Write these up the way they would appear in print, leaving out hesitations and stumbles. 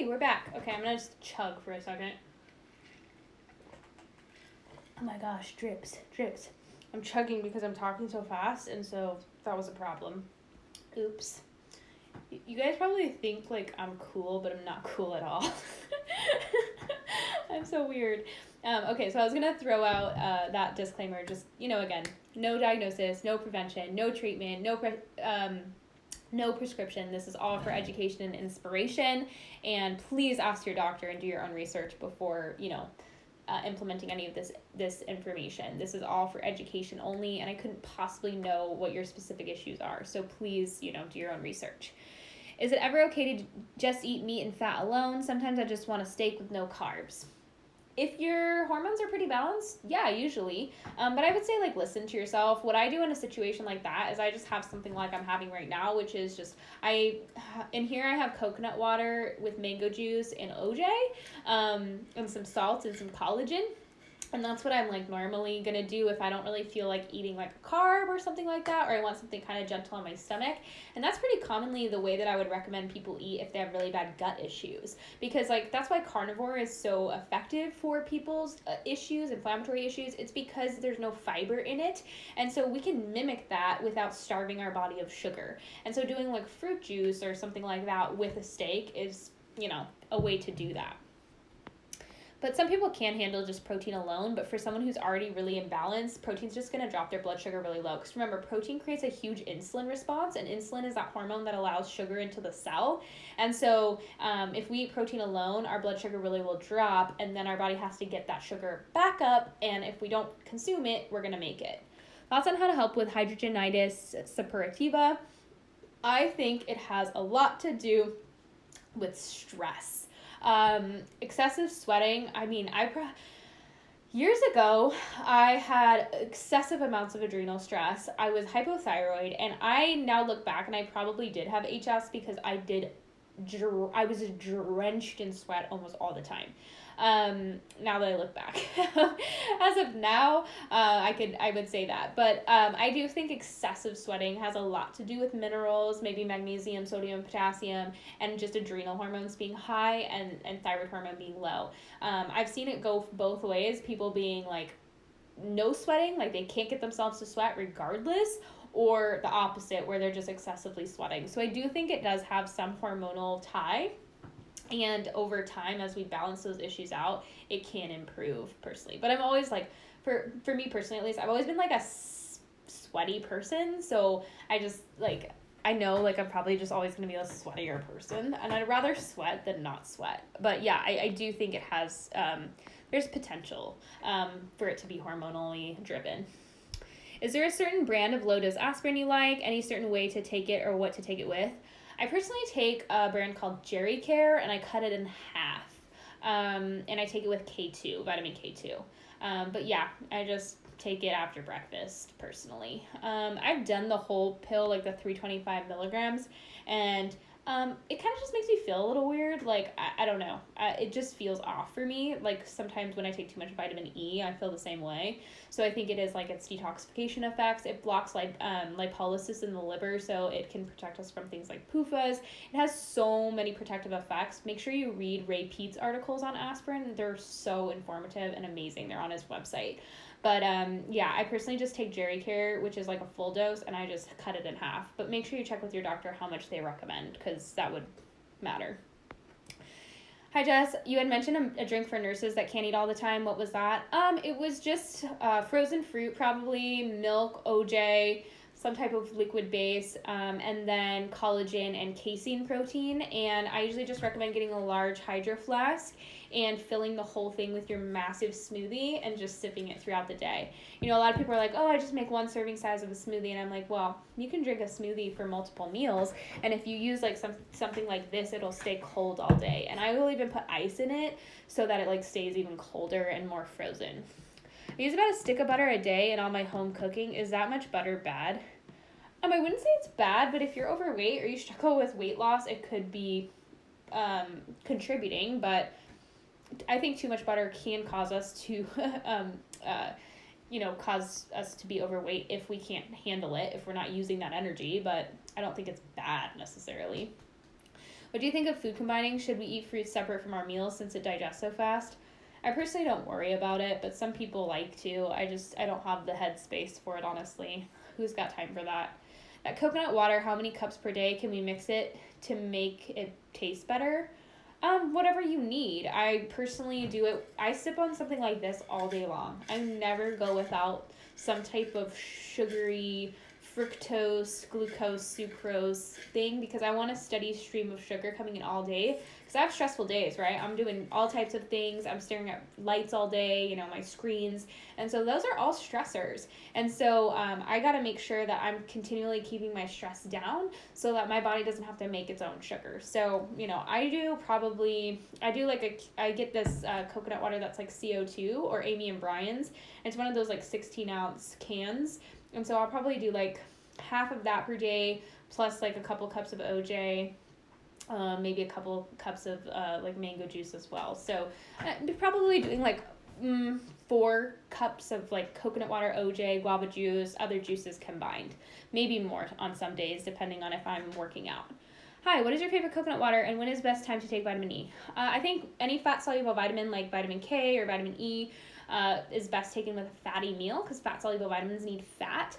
Hey, we're back. Okay, I'm gonna just chug for a second. Oh my gosh, drips. I'm chugging because I'm talking so fast, and so that was a problem. Oops. You guys probably think like I'm cool, but I'm not cool at all. I'm so weird. Okay, so I was gonna throw out that disclaimer. Just again, no diagnosis, no prevention, no treatment, no prescription. This is all for education and inspiration. And please ask your doctor and do your own research before implementing any of this information. This is all for education only, and I couldn't possibly know what your specific issues are. So please, do your own research. Is it ever okay to just eat meat and fat alone? Sometimes I just want a steak with no carbs. If your hormones are pretty balanced, yeah, usually. But I would say, listen to yourself. What I do in a situation like that is I just have something like I'm having right now, which is just, in here I have coconut water with mango juice and OJ, and some salt and some collagen. And that's what I'm normally going to do if I don't really feel like eating a carb or something like that, or I want something kind of gentle on my stomach. And that's pretty commonly the way that I would recommend people eat if they have really bad gut issues. Because that's why carnivore is so effective for people's issues, inflammatory issues. It's because there's no fiber in it. And so we can mimic that without starving our body of sugar. And so doing fruit juice or something like that with a steak is, a way to do that. But some people can handle just protein alone, but for someone who's already really imbalanced, protein's just going to drop their blood sugar really low. Because remember, protein creates a huge insulin response, and insulin is that hormone that allows sugar into the cell. And so if we eat protein alone, our blood sugar really will drop, and then our body has to get that sugar back up, and if we don't consume it, we're going to make it. Thoughts on how to help with hidradenitis suppurativa? I think it has a lot to do with stress. Excessive sweating. Years ago, I had excessive amounts of adrenal stress. I was hypothyroid, and I now look back and I probably did have HS because I was drenched in sweat almost all the time. Now that I look back, as of now, I would say that, but, I do think excessive sweating has a lot to do with minerals, maybe magnesium, sodium, potassium, and just adrenal hormones being high and thyroid hormone being low. I've seen it go both ways, people being no sweating, they can't get themselves to sweat regardless, or the opposite, where they're just excessively sweating. So I do think it does have some hormonal tie. And over time, as we balance those issues out, it can improve personally. But I'm always for me personally, at least, I've always been a sweaty person. So I just I know I'm probably just always going to be a sweatier person. And I'd rather sweat than not sweat. But yeah, I do think it has, there's potential for it to be hormonally driven. Is there a certain brand of low-dose aspirin you like? Any certain way to take it or what to take it with? I personally take a brand called Jerry Care, and I cut it in half, and I take it with K2, vitamin K2, but yeah, I just take it after breakfast, personally. I've done the whole pill, the 325 milligrams, and it kind of just makes me feel a little weird. I don't know. It just feels off for me. Sometimes when I take too much vitamin E, I feel the same way. So I think it is its detoxification effects. It blocks lipolysis in the liver, so it can protect us from things like Pcos. It has so many protective effects. Make sure you read Ray Peat's articles on aspirin. They're so informative and amazing. They're on his website. But yeah, I personally just take Jerry Care, which is a full dose, and I just cut it in half. But make sure you check with your doctor how much they recommend, because that would matter. Hi, Jess. You had mentioned a drink for nurses that can't eat all the time. What was that? It was just frozen fruit, probably milk, OJ, some type of liquid base, and then collagen and casein protein. And I usually just recommend getting a large hydro flask and filling the whole thing with your massive smoothie and just sipping it throughout the day. A lot of people are like, oh, I just make one serving size of a smoothie. And I'm like, well, you can drink a smoothie for multiple meals. And if you use something like this, it'll stay cold all day. And I will even put ice in it so that it stays even colder and more frozen. I use about a stick of butter a day in all my home cooking. Is that much butter bad? I wouldn't say it's bad, but if you're overweight or you struggle with weight loss, it could be contributing. But I think too much butter can cause us to, cause us to be overweight if we can't handle it, if we're not using that energy. But I don't think it's bad necessarily. What do you think of food combining? Should we eat fruits separate from our meals since it digests so fast? I personally don't worry about it, but some people like to. I don't have the headspace for it, honestly. Who's got time for that? That coconut water, how many cups per day can we mix it to make it taste better? Whatever you need. I personally do it. I sip on something like this all day long. I never go without some type of sugary fructose, glucose, sucrose thing because I want a steady stream of sugar coming in all day because I have stressful days, right? I'm doing all types of things. I'm staring at lights all day, my screens. And so those are all stressors. And so I got to make sure that I'm continually keeping my stress down so that my body doesn't have to make its own sugar. So, I get this coconut water that's like CO2 or Amy and Brian's. It's one of those like 16-ounce cans. And so I'll probably do like half of that per day plus like a couple cups of OJ, maybe a couple cups of like mango juice as well. So probably doing like 4 cups of like coconut water, OJ, guava juice, other juices combined. Maybe more on some days depending on if I'm working out. Hi, what is your favorite coconut water and when is best time to take vitamin E? I think any fat-soluble vitamin like vitamin K or vitamin E is best taken with a fatty meal because fat-soluble vitamins need fat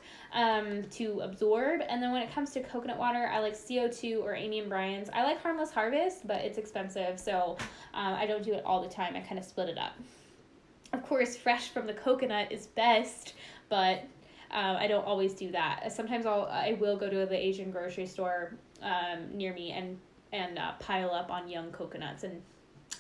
to absorb. And then when it comes to coconut water, I like CO2 or Amy and Brian's. I like Harmless Harvest, but it's expensive, so I don't do it all the time. I kind of split it up. Of course, fresh from the coconut is best, but I don't always do that. Sometimes I will go to the Asian grocery store near me and pile up on young coconuts and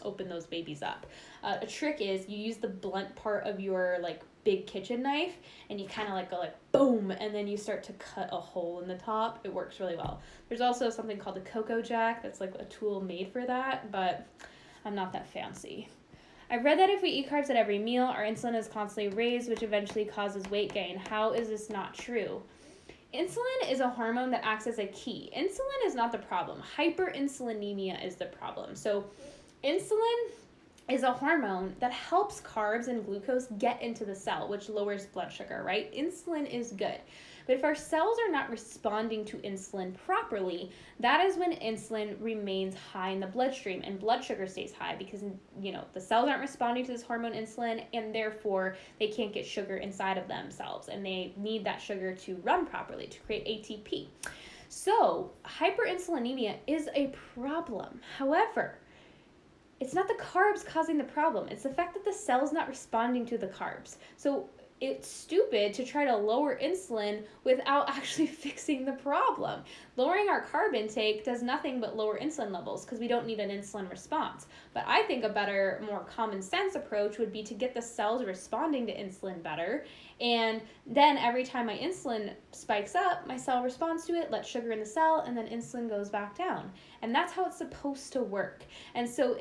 open those babies up. A trick is you use the blunt part of your like big kitchen knife and you kind of like go like boom and then you start to cut a hole in the top. It works really well. There's also something called a Cocoa Jack that's like a tool made for that, but I'm not that fancy. I've read that if we eat carbs at every meal, our insulin is constantly raised, which eventually causes weight gain. How is this not true? Insulin is a hormone that acts as a key. Insulin is not the problem. Hyperinsulinemia is the problem. So insulin is a hormone that helps carbs and glucose get into the cell, which lowers blood sugar, right? Insulin is good. But if our cells are not responding to insulin properly, that is when insulin remains high in the bloodstream and blood sugar stays high because, the cells aren't responding to this hormone insulin and therefore they can't get sugar inside of themselves and they need that sugar to run properly to create ATP. So hyperinsulinemia is a problem. However, it's not the carbs causing the problem. It's the fact that the cell's not responding to the carbs. So it's stupid to try to lower insulin without actually fixing the problem. Lowering our carb intake does nothing but lower insulin levels because we don't need an insulin response. But I think a better, more common sense approach would be to get the cells responding to insulin better. And then every time my insulin spikes up, my cell responds to it, lets sugar in the cell, and then insulin goes back down. And that's how it's supposed to work. And so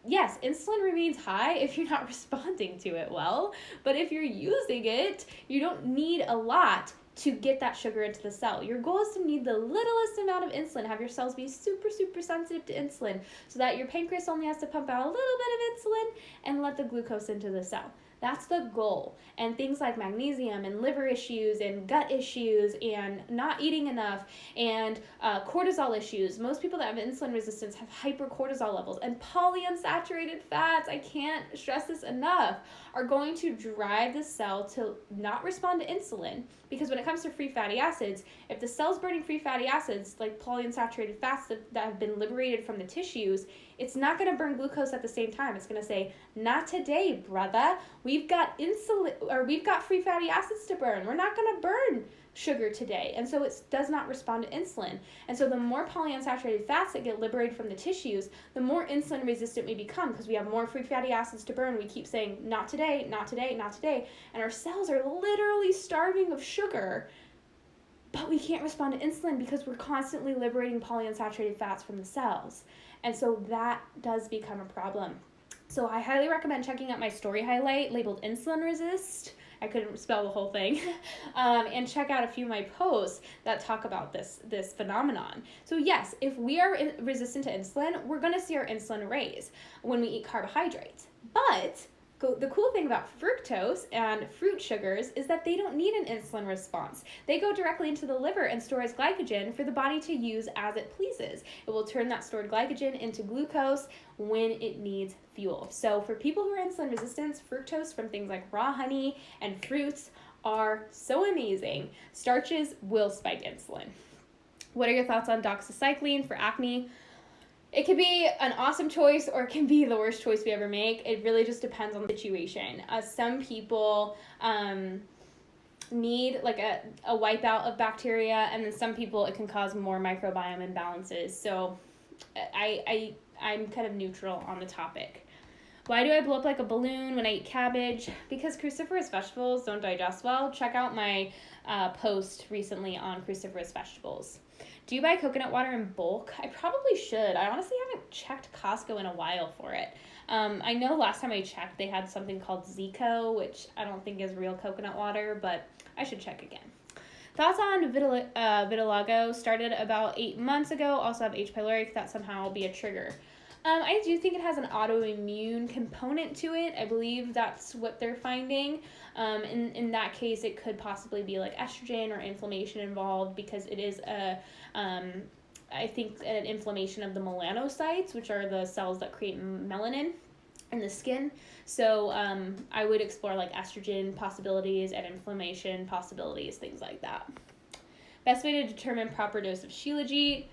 yes, insulin remains high if you're not responding to it well. But if you're using it, you don't need a lot to get that sugar into the cell. Your goal is to need the littlest amount of insulin, have your cells be super, super sensitive to insulin so that your pancreas only has to pump out a little bit of insulin and let the glucose into the cell. That's the goal. And things like magnesium and liver issues and gut issues and not eating enough and cortisol issues. Most people that have insulin resistance have hypercortisol levels, and polyunsaturated fats, I can't stress this enough, are going to drive the cell to not respond to insulin. Because when it comes to free fatty acids, if the cell's burning free fatty acids like polyunsaturated fats that have been liberated from the tissues, it's not going to burn glucose at the same time. It's going to say, not today, brother. We've got free fatty acids to burn. We're not going to burn sugar today. And so it does not respond to insulin. And so the more polyunsaturated fats that get liberated from the tissues, the more insulin resistant we become because we have more free fatty acids to burn. We keep saying, not today, not today, not today. And our cells are literally starving of sugar, but we can't respond to insulin because we're constantly liberating polyunsaturated fats from the cells. And so that does become a problem. So I highly recommend checking out my story highlight labeled Insulin Resist. I couldn't spell the whole thing. And check out a few of my posts that talk about this phenomenon. So yes, if we are resistant to insulin, we're going to see our insulin raise when we eat carbohydrates. But the cool thing about fructose and fruit sugars is that they don't need an insulin response. They go directly into the liver and store as glycogen for the body to use as it pleases. It will turn that stored glycogen into glucose when it needs fuel. So for people who are insulin resistant, fructose from things like raw honey and fruits are so amazing. Starches will spike insulin. What are your thoughts on doxycycline for acne? It can be an awesome choice or it can be the worst choice we ever make. It really just depends on the situation. Some people need like a wipeout of bacteria, and then some people it can cause more microbiome imbalances. So I'm kind of neutral on the topic. Why do I blow up like a balloon when I eat cabbage? Because cruciferous vegetables don't digest well. Check out my post recently on cruciferous vegetables. Do you buy coconut water in bulk? I probably should. I honestly haven't checked Costco in a while for it. I know last time I checked they had something called Zico, which I don't think is real coconut water, but I should check again. Thoughts on vitiligo? Started about 8 months ago. Also have H. pylori. That somehow will be a trigger. I do think it has an autoimmune component to it. I believe that's what they're finding. In that case, it could possibly be like estrogen or inflammation involved, because it is I think an inflammation of the melanocytes, which are the cells that create melanin in the skin. So I would explore like estrogen possibilities and inflammation possibilities, things like that. Best way to determine proper dose of Shilajit?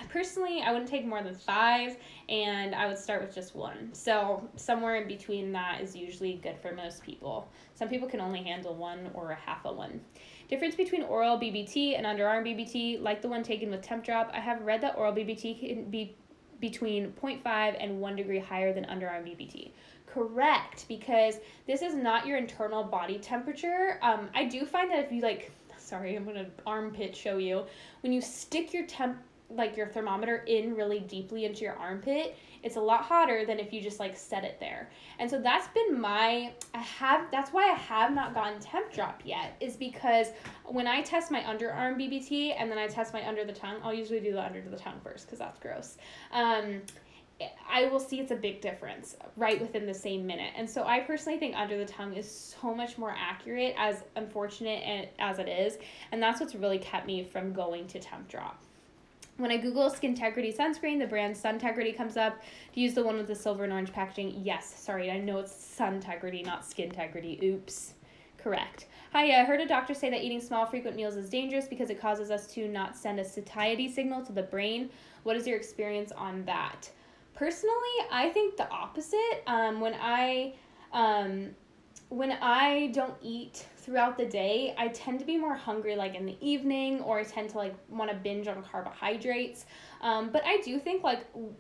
Personally, I wouldn't take more than 5, and I would start with just 1. So somewhere in between that is usually good for most people. Some people can only handle 1 or a half a 1. Difference between oral BBT and underarm BBT, like the one taken with temp drop. I have read that oral BBT can be between 0.5 and 1 degree higher than underarm BBT. Correct, because this is not your internal body temperature. I do find that if you I'm going to armpit show you. When you stick your your thermometer in really deeply into your armpit, it's a lot hotter than if you just set it there. And so that's been that's why I have not gotten temp drop yet, is because when I test my underarm BBT and then I test my under the tongue, I'll usually do the under the tongue first because that's gross. I will see it's a big difference right within the same minute. And so I personally think under the tongue is so much more accurate, as unfortunate as it is. And that's what's really kept me from going to temp drop. When I Google Skintegrity sunscreen, the brand Suntegrity comes up. Do you use the one with the silver and orange packaging? Yes. Sorry, I know it's Suntegrity, not Skintegrity. Oops. Correct. Hi, I heard a doctor say that eating small, frequent meals is dangerous because it causes us to not send a satiety signal to the brain. What is your experience on that? Personally, I think the opposite. When I don't eat throughout the day, I tend to be more hungry in the evening, or I tend to want to binge on carbohydrates. But I do think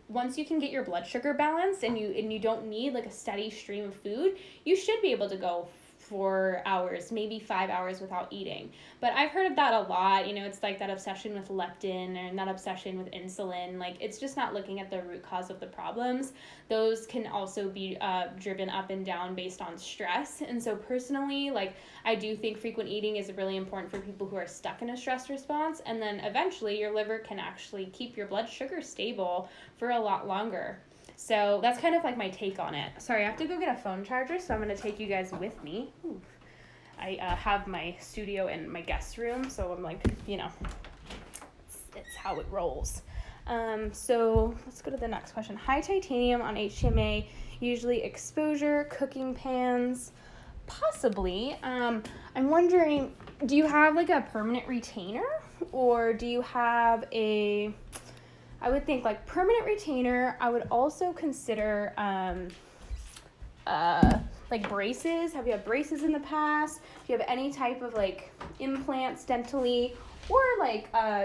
once you can get your blood sugar balanced and you don't need a steady stream of food, you should be able to go 4 hours, maybe 5 hours without eating. But I've heard of that a lot. It's that obsession with leptin and that obsession with insulin. It's just not looking at the root cause of the problems. Those can also be driven up and down based on stress. And so personally, I do think frequent eating is really important for people who are stuck in a stress response. And then eventually your liver can actually keep your blood sugar stable for a lot longer. So that's kind of my take on it. Sorry, I have to go get a phone charger, so I'm going to take you guys with me. Ooh. I have my studio in my guest room, so I'm it's how it rolls. So let's go to the next question. High titanium on HTMA, usually exposure, cooking pans, possibly. I'm wondering, do you have a permanent retainer, or do you have I would think permanent retainer. I would also consider braces. Have you had braces in the past? Do you have any type of implants dentally, or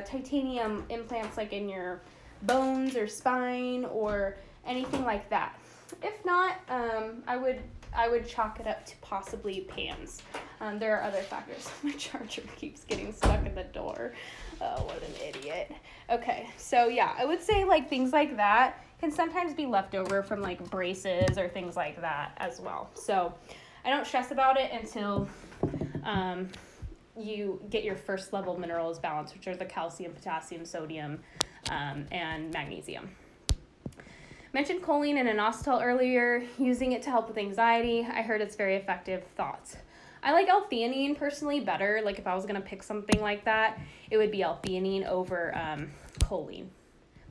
titanium implants in your bones or spine or anything like that? If not, I would chalk it up to possibly pans. There are other factors. My charger keeps getting stuck in the door. Oh, what an idiot. Okay, so yeah, I would say things like that can sometimes be left over from braces or things like that as well. So I don't stress about it until you get your first level minerals balanced, which are the calcium, potassium, sodium, and magnesium. Mentioned choline and inositol earlier, using it to help with anxiety. I heard it's very effective. Thoughts? I like L-theanine personally better. Like if I was going to pick something like that, it would be L-theanine over choline.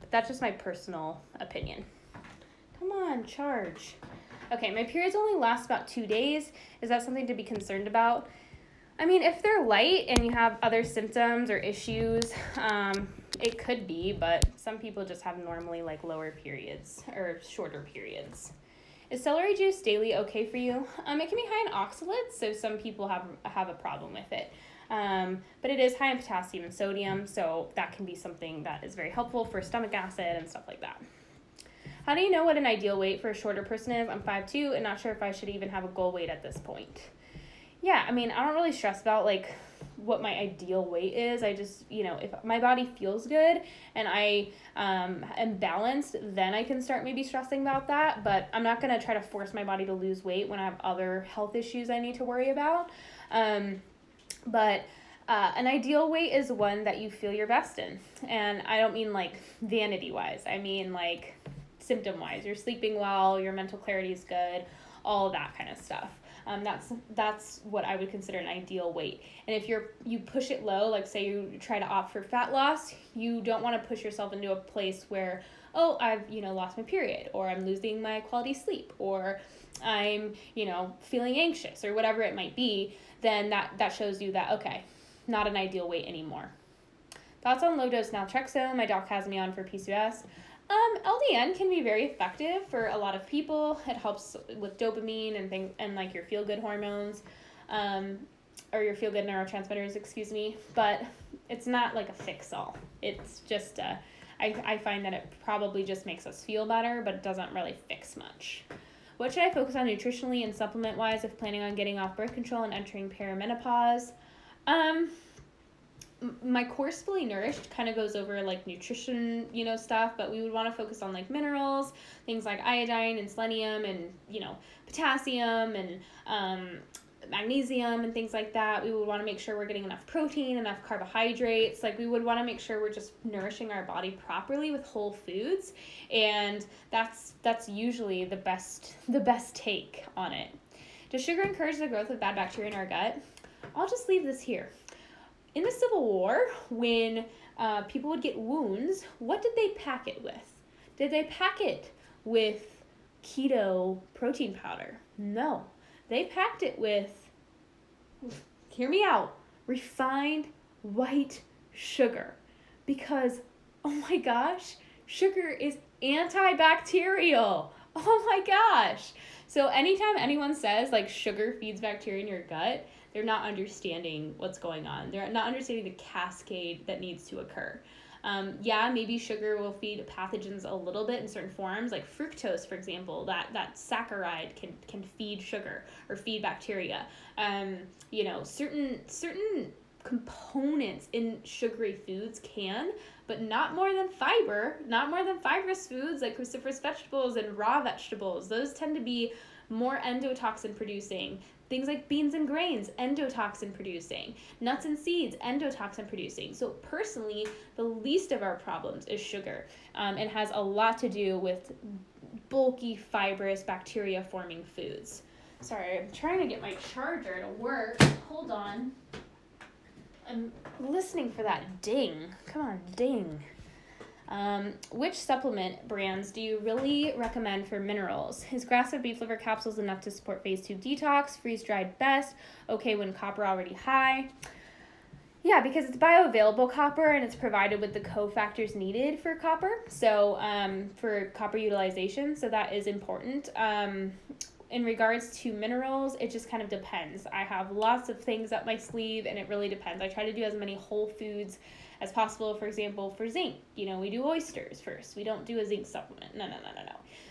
But that's just my personal opinion. Come on, charge. Okay, my periods only last about 2 days. Is that something to be concerned about? I mean, if they're light and you have other symptoms or issues, it could be, but some people just have normally like lower periods or shorter periods. Is celery juice daily okay for you? It can be high in oxalates, so some people have a problem with it. But it is high in potassium and sodium, so that can be something that is very helpful for stomach acid and stuff like that. How do you know what an ideal weight for a shorter person is? I'm 5'2" and not sure if I should even have a goal weight at this point. Yeah, I mean, I don't really stress about like what my ideal weight is. I just, if my body feels good and I am balanced, then I can start maybe stressing about that. But I'm not going to try to force my body to lose weight when I have other health issues I need to worry about. But an ideal weight is one that you feel your best in. And I don't mean like vanity-wise. I mean like symptom-wise. You're sleeping well, your mental clarity is good, all of that kind of stuff. That's what I would consider an ideal weight. And if you push it low, like say you try to opt for fat loss, you don't want to push yourself into a place where, oh, I've, lost my period, or I'm losing my quality sleep, or I'm, feeling anxious, or whatever it might be. Then that shows you that, okay, not an ideal weight anymore. Thoughts on low-dose naltrexone? My doc has me on for PCOS. LDN can be very effective for a lot of people. It helps with dopamine and things, and like your feel-good hormones, or your feel-good neurotransmitters, but it's not like a fix-all. It's just, I find that it probably just makes us feel better, but it doesn't really fix much. What should I focus on nutritionally and supplement-wise if planning on getting off birth control and entering perimenopause? My course Fully Nourished kind of goes over like nutrition, stuff, but we would want to focus on like minerals, things like iodine and selenium and, potassium and magnesium and things like that. We would want to make sure we're getting enough protein, enough carbohydrates. Like we would want to make sure we're just nourishing our body properly with whole foods. And that's usually the best take on it. Does sugar encourage the growth of bad bacteria in our gut? I'll just leave this here. In the Civil War, when people would get wounds, what did they pack it with? Did they pack it with keto protein powder? No. They packed it with, hear me out, refined white sugar. Because, oh my gosh, sugar is antibacterial. Oh my gosh. So anytime anyone says like sugar feeds bacteria in your gut, they're not understanding what's going on. They're not understanding the cascade that needs to occur. Maybe sugar will feed pathogens a little bit in certain forms, like fructose, for example. That saccharide can feed sugar or feed bacteria. Certain components in sugary foods can, but not more than fiber, not more than fibrous foods like cruciferous vegetables and raw vegetables. Those tend to be more endotoxin producing. Things like beans and grains, endotoxin producing. Nuts and seeds, endotoxin producing. So personally, the least of our problems is sugar. It has a lot to do with bulky, fibrous, bacteria forming foods. Sorry, I'm trying to get my charger to work. Hold on. I'm listening for that ding. Come on, ding. Which supplement brands do you really recommend for minerals? Is grass-fed beef liver capsules enough to support phase 2 detox? Freeze-dried best? Okay when copper already high? Yeah, because it's bioavailable copper and it's provided with the cofactors needed for copper. So for copper utilization, so that is important. In regards to minerals, it just kind of depends. I have lots of things up my sleeve and it really depends. I try to do as many whole foods as possible. For example, for zinc, we do oysters first. We don't do a zinc supplement. No.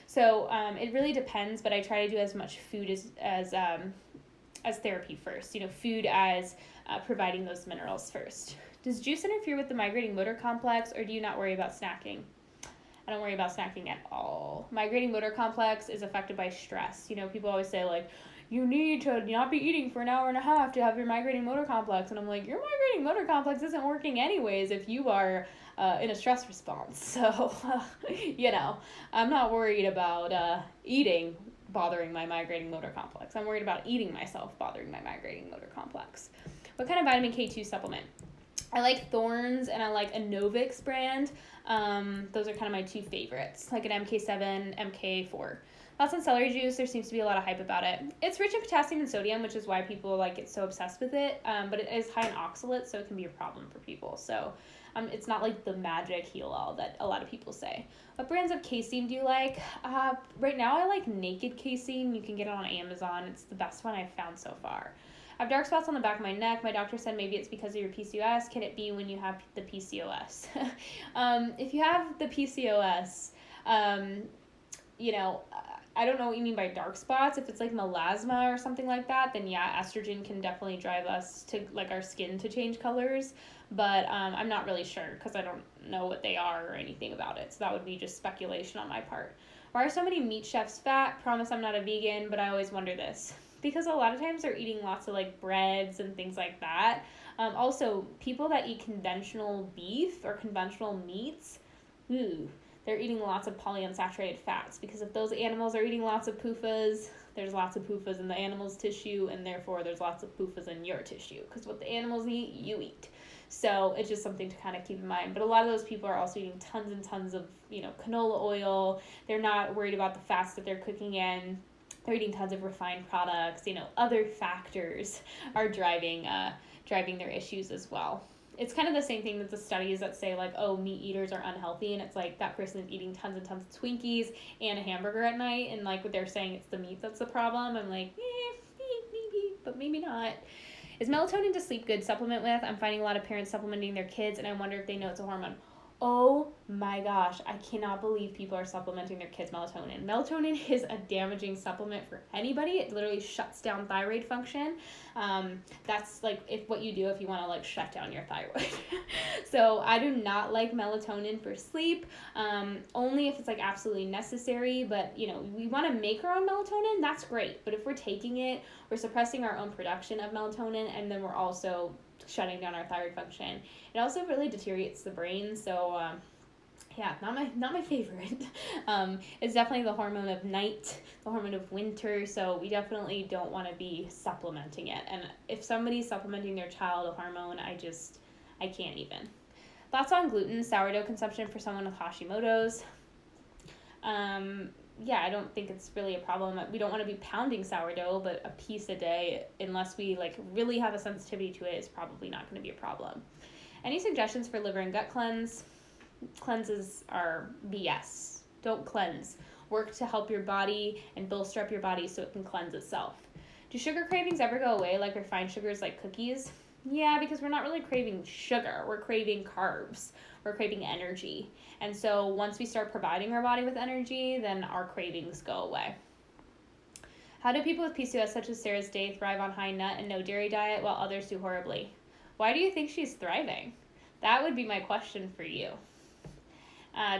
So it really depends, but I try to do as much food as therapy first. Food as providing those minerals first. Does juice interfere with the migrating motor complex, or do you not worry about snacking? I don't worry about snacking at all. Migrating motor complex is affected by stress. People always say like, you need to not be eating for an hour and a half to have your migrating motor complex. And I'm like, your migrating motor complex isn't working anyways if you are in a stress response. So, I'm not worried about eating bothering my migrating motor complex. I'm worried about eating myself bothering my migrating motor complex. What kind of vitamin K2 supplement? I like Thorns and I like a Novix brand. Those are kind of my two favorites, like an MK7, MK4. Lots on celery juice. There seems to be a lot of hype about it. It's rich in potassium and sodium, which is why people get so obsessed with it. But it is high in oxalates, so it can be a problem for people. So it's not like the magic heal-all that a lot of people say. What brands of casein do you like? Right now I like Naked Casein. You can get it on Amazon. It's the best one I've found so far. I have dark spots on the back of my neck. My doctor said maybe it's because of your PCOS. Can it be when you have the PCOS? If you have the PCOS, I don't know what you mean by dark spots. If it's like melasma or something like that, then yeah, estrogen can definitely drive us to our skin to change colors. But I'm not really sure because I don't know what they are or anything about it. So that would be just speculation on my part. Why are so many meat chefs fat? Promise I'm not a vegan, but I always wonder this. Because a lot of times they're eating lots of breads and things like that. Also, people that eat conventional beef or conventional meats, they're eating lots of polyunsaturated fats, because if those animals are eating lots of PUFAs, there's lots of PUFAs in the animal's tissue, and therefore there's lots of PUFAs in your tissue, because what the animals eat, you eat. So it's just something to kind of keep in mind. But a lot of those people are also eating tons and tons of, canola oil. They're not worried about the fats that they're cooking in. They're eating tons of refined products. Other factors are driving their issues as well. It's kind of the same thing with the studies that say meat eaters are unhealthy, and it's that person is eating tons and tons of Twinkies and a hamburger at night, and what they're saying it's the meat that's the problem. I'm maybe, but maybe not. Is melatonin to sleep good supplement with? I'm finding a lot of parents supplementing their kids, and I wonder if they know it's a hormone. Oh my gosh, I cannot believe people are supplementing their kids' melatonin. Melatonin is a damaging supplement for anybody. It literally shuts down thyroid function. That's what you do if you want to shut down your thyroid. So I do not like melatonin for sleep, only if it's absolutely necessary. But we want to make our own melatonin, that's great. But if we're taking it, we're suppressing our own production of melatonin, and then we're also shutting down our thyroid function. It also really deteriorates the brain, so not my favorite. It's definitely the hormone of night, the hormone of winter, so we definitely don't want to be supplementing it. And if somebody's supplementing their child a hormone, I can't even. Thoughts on gluten, sourdough consumption for someone with Hashimoto's? I don't think it's really a problem. We don't want to be pounding sourdough, but a piece a day, unless we really have a sensitivity to it, is probably not going to be a problem. Any suggestions for liver and gut cleanse? Cleanses are BS. Don't cleanse. Work to help your body and bolster up your body so it can cleanse itself. Do sugar cravings ever go away, like refined sugars like cookies? Yeah, because we're not really craving sugar. We're craving carbs. We're craving energy. And so once we start providing our body with energy, then our cravings go away. How do people with PCOS such as Sarah's Day thrive on high nut and no dairy diet while others do horribly? Why do you think she's thriving? That would be my question for you.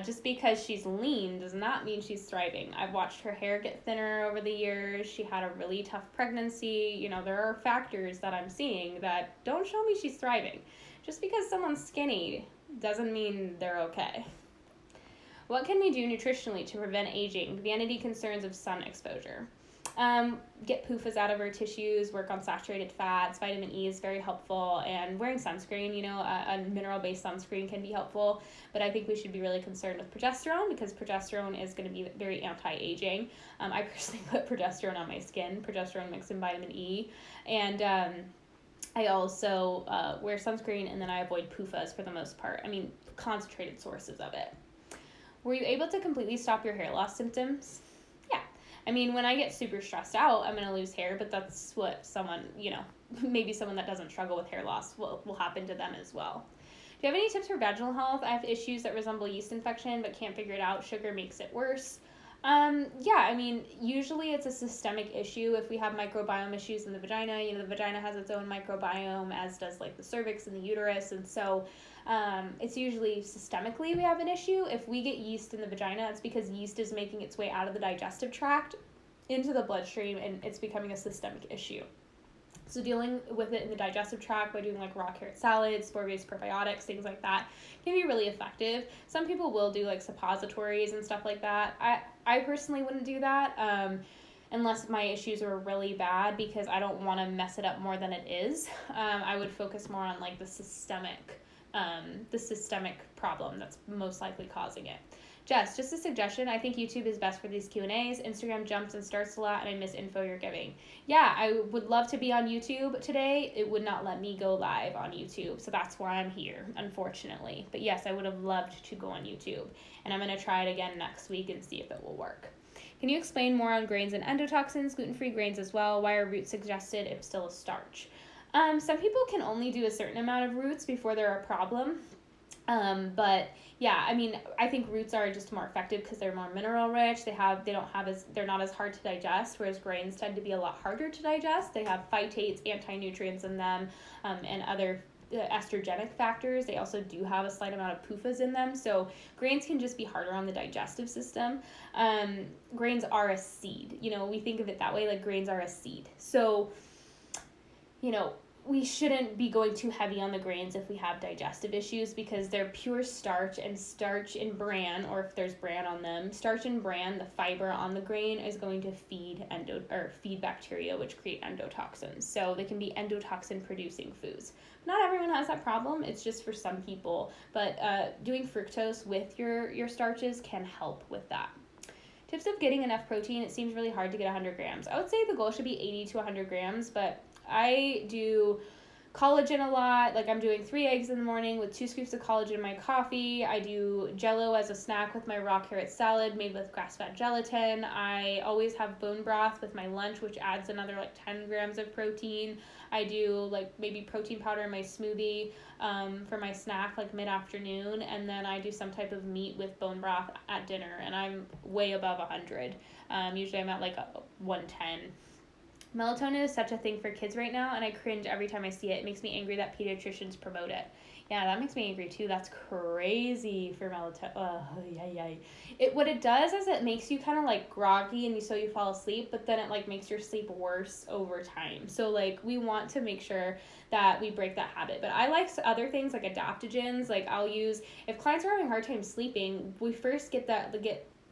Just because she's lean does not mean she's thriving. I've watched her hair get thinner over the years. She had a really tough pregnancy. There are factors that I'm seeing that don't show me she's thriving. Just because someone's skinny doesn't mean they're okay. What can we do nutritionally to prevent aging? Vanity concerns of sun exposure. Get PUFAs out of our tissues, work on saturated fats. Vitamin E is very helpful, and wearing sunscreen, a mineral-based sunscreen can be helpful, but I think we should be really concerned with progesterone, because progesterone is going to be very anti-aging. I personally put progesterone on my skin, progesterone mixed in vitamin E, and I also wear sunscreen, and then I avoid PUFAs for the most part. Concentrated sources of it. Were you able to completely stop your hair loss symptoms? Yeah. When I get super stressed out, I'm going to lose hair, but that's what someone, maybe someone that doesn't struggle with hair loss will happen to them as well. Do you have any tips for vaginal health? I have issues that resemble yeast infection, but can't figure it out. Sugar makes it worse. Usually it's a systemic issue. If we have microbiome issues in the vagina, the vagina has its own microbiome, as does the cervix and the uterus. And so it's usually systemically we have an issue. If we get yeast in the vagina, it's because yeast is making its way out of the digestive tract into the bloodstream, and it's becoming a systemic issue. So dealing with it in the digestive tract by doing like raw carrot salads, spore-based probiotics, things like that can be really effective. Some people will do like suppositories and stuff like that. I personally wouldn't do that unless my issues were really bad, because I don't want to mess it up more than it is. I would focus more on like the systemic problem that's most likely causing it. Jess, just a suggestion. I think YouTube is best for these Q&As. Instagram jumps and starts a lot, and I miss info you're giving. Yeah, I would love to be on YouTube today. It would not let me go live on YouTube, so that's why I'm here, unfortunately. But yes, I would have loved to go on YouTube, and I'm going to try it again next week and see if it will work. Can you explain more on grains and endotoxins, gluten-free grains as well? Why are roots suggested if still a starch? Some people can only do a certain amount of roots before they're a problem. But yeah, I mean, I think roots are just more effective because they're more mineral rich. They're not as hard to digest, whereas grains tend to be a lot harder to digest. They have phytates, anti-nutrients in them, and other estrogenic factors. They also do have a slight amount of PUFAs in them. So grains can just be harder on the digestive system. Grains are a seed. We think of it that way, like grains are a seed. So, we shouldn't be going too heavy on the grains if we have digestive issues, because they're pure starch, and starch in bran, or if there's bran on them, starch and bran, the fiber on the grain is going to feed bacteria, which create endotoxins. So they can be endotoxin producing foods. Not everyone has that problem. It's just for some people. But doing fructose with your starches can help with that. Tips of getting enough protein. It seems really hard to get 100 grams. I would say the goal should be 80 to 100 grams, but I do collagen a lot. Like, I'm doing 3 eggs in the morning with 2 scoops of collagen in my coffee. I do Jell-O as a snack with my raw carrot salad made with grass-fed gelatin. I always have bone broth with my lunch, which adds another like 10 grams of protein. I do like maybe protein powder in my smoothie for my snack like mid-afternoon, and then I do some type of meat with bone broth at dinner, and I'm way above 100. Usually I'm at like 110. Melatonin is such a thing for kids right now, and I cringe every time I see it. It makes me angry that pediatricians promote it. Yeah, that makes me angry too. That's crazy for melatonin. What it does is it makes you kind of like groggy, and so you fall asleep, but then it like makes your sleep worse over time. So like we want to make sure that we break that habit. But I like other things like adaptogens. Like I'll use, if clients are having a hard time sleeping, we first get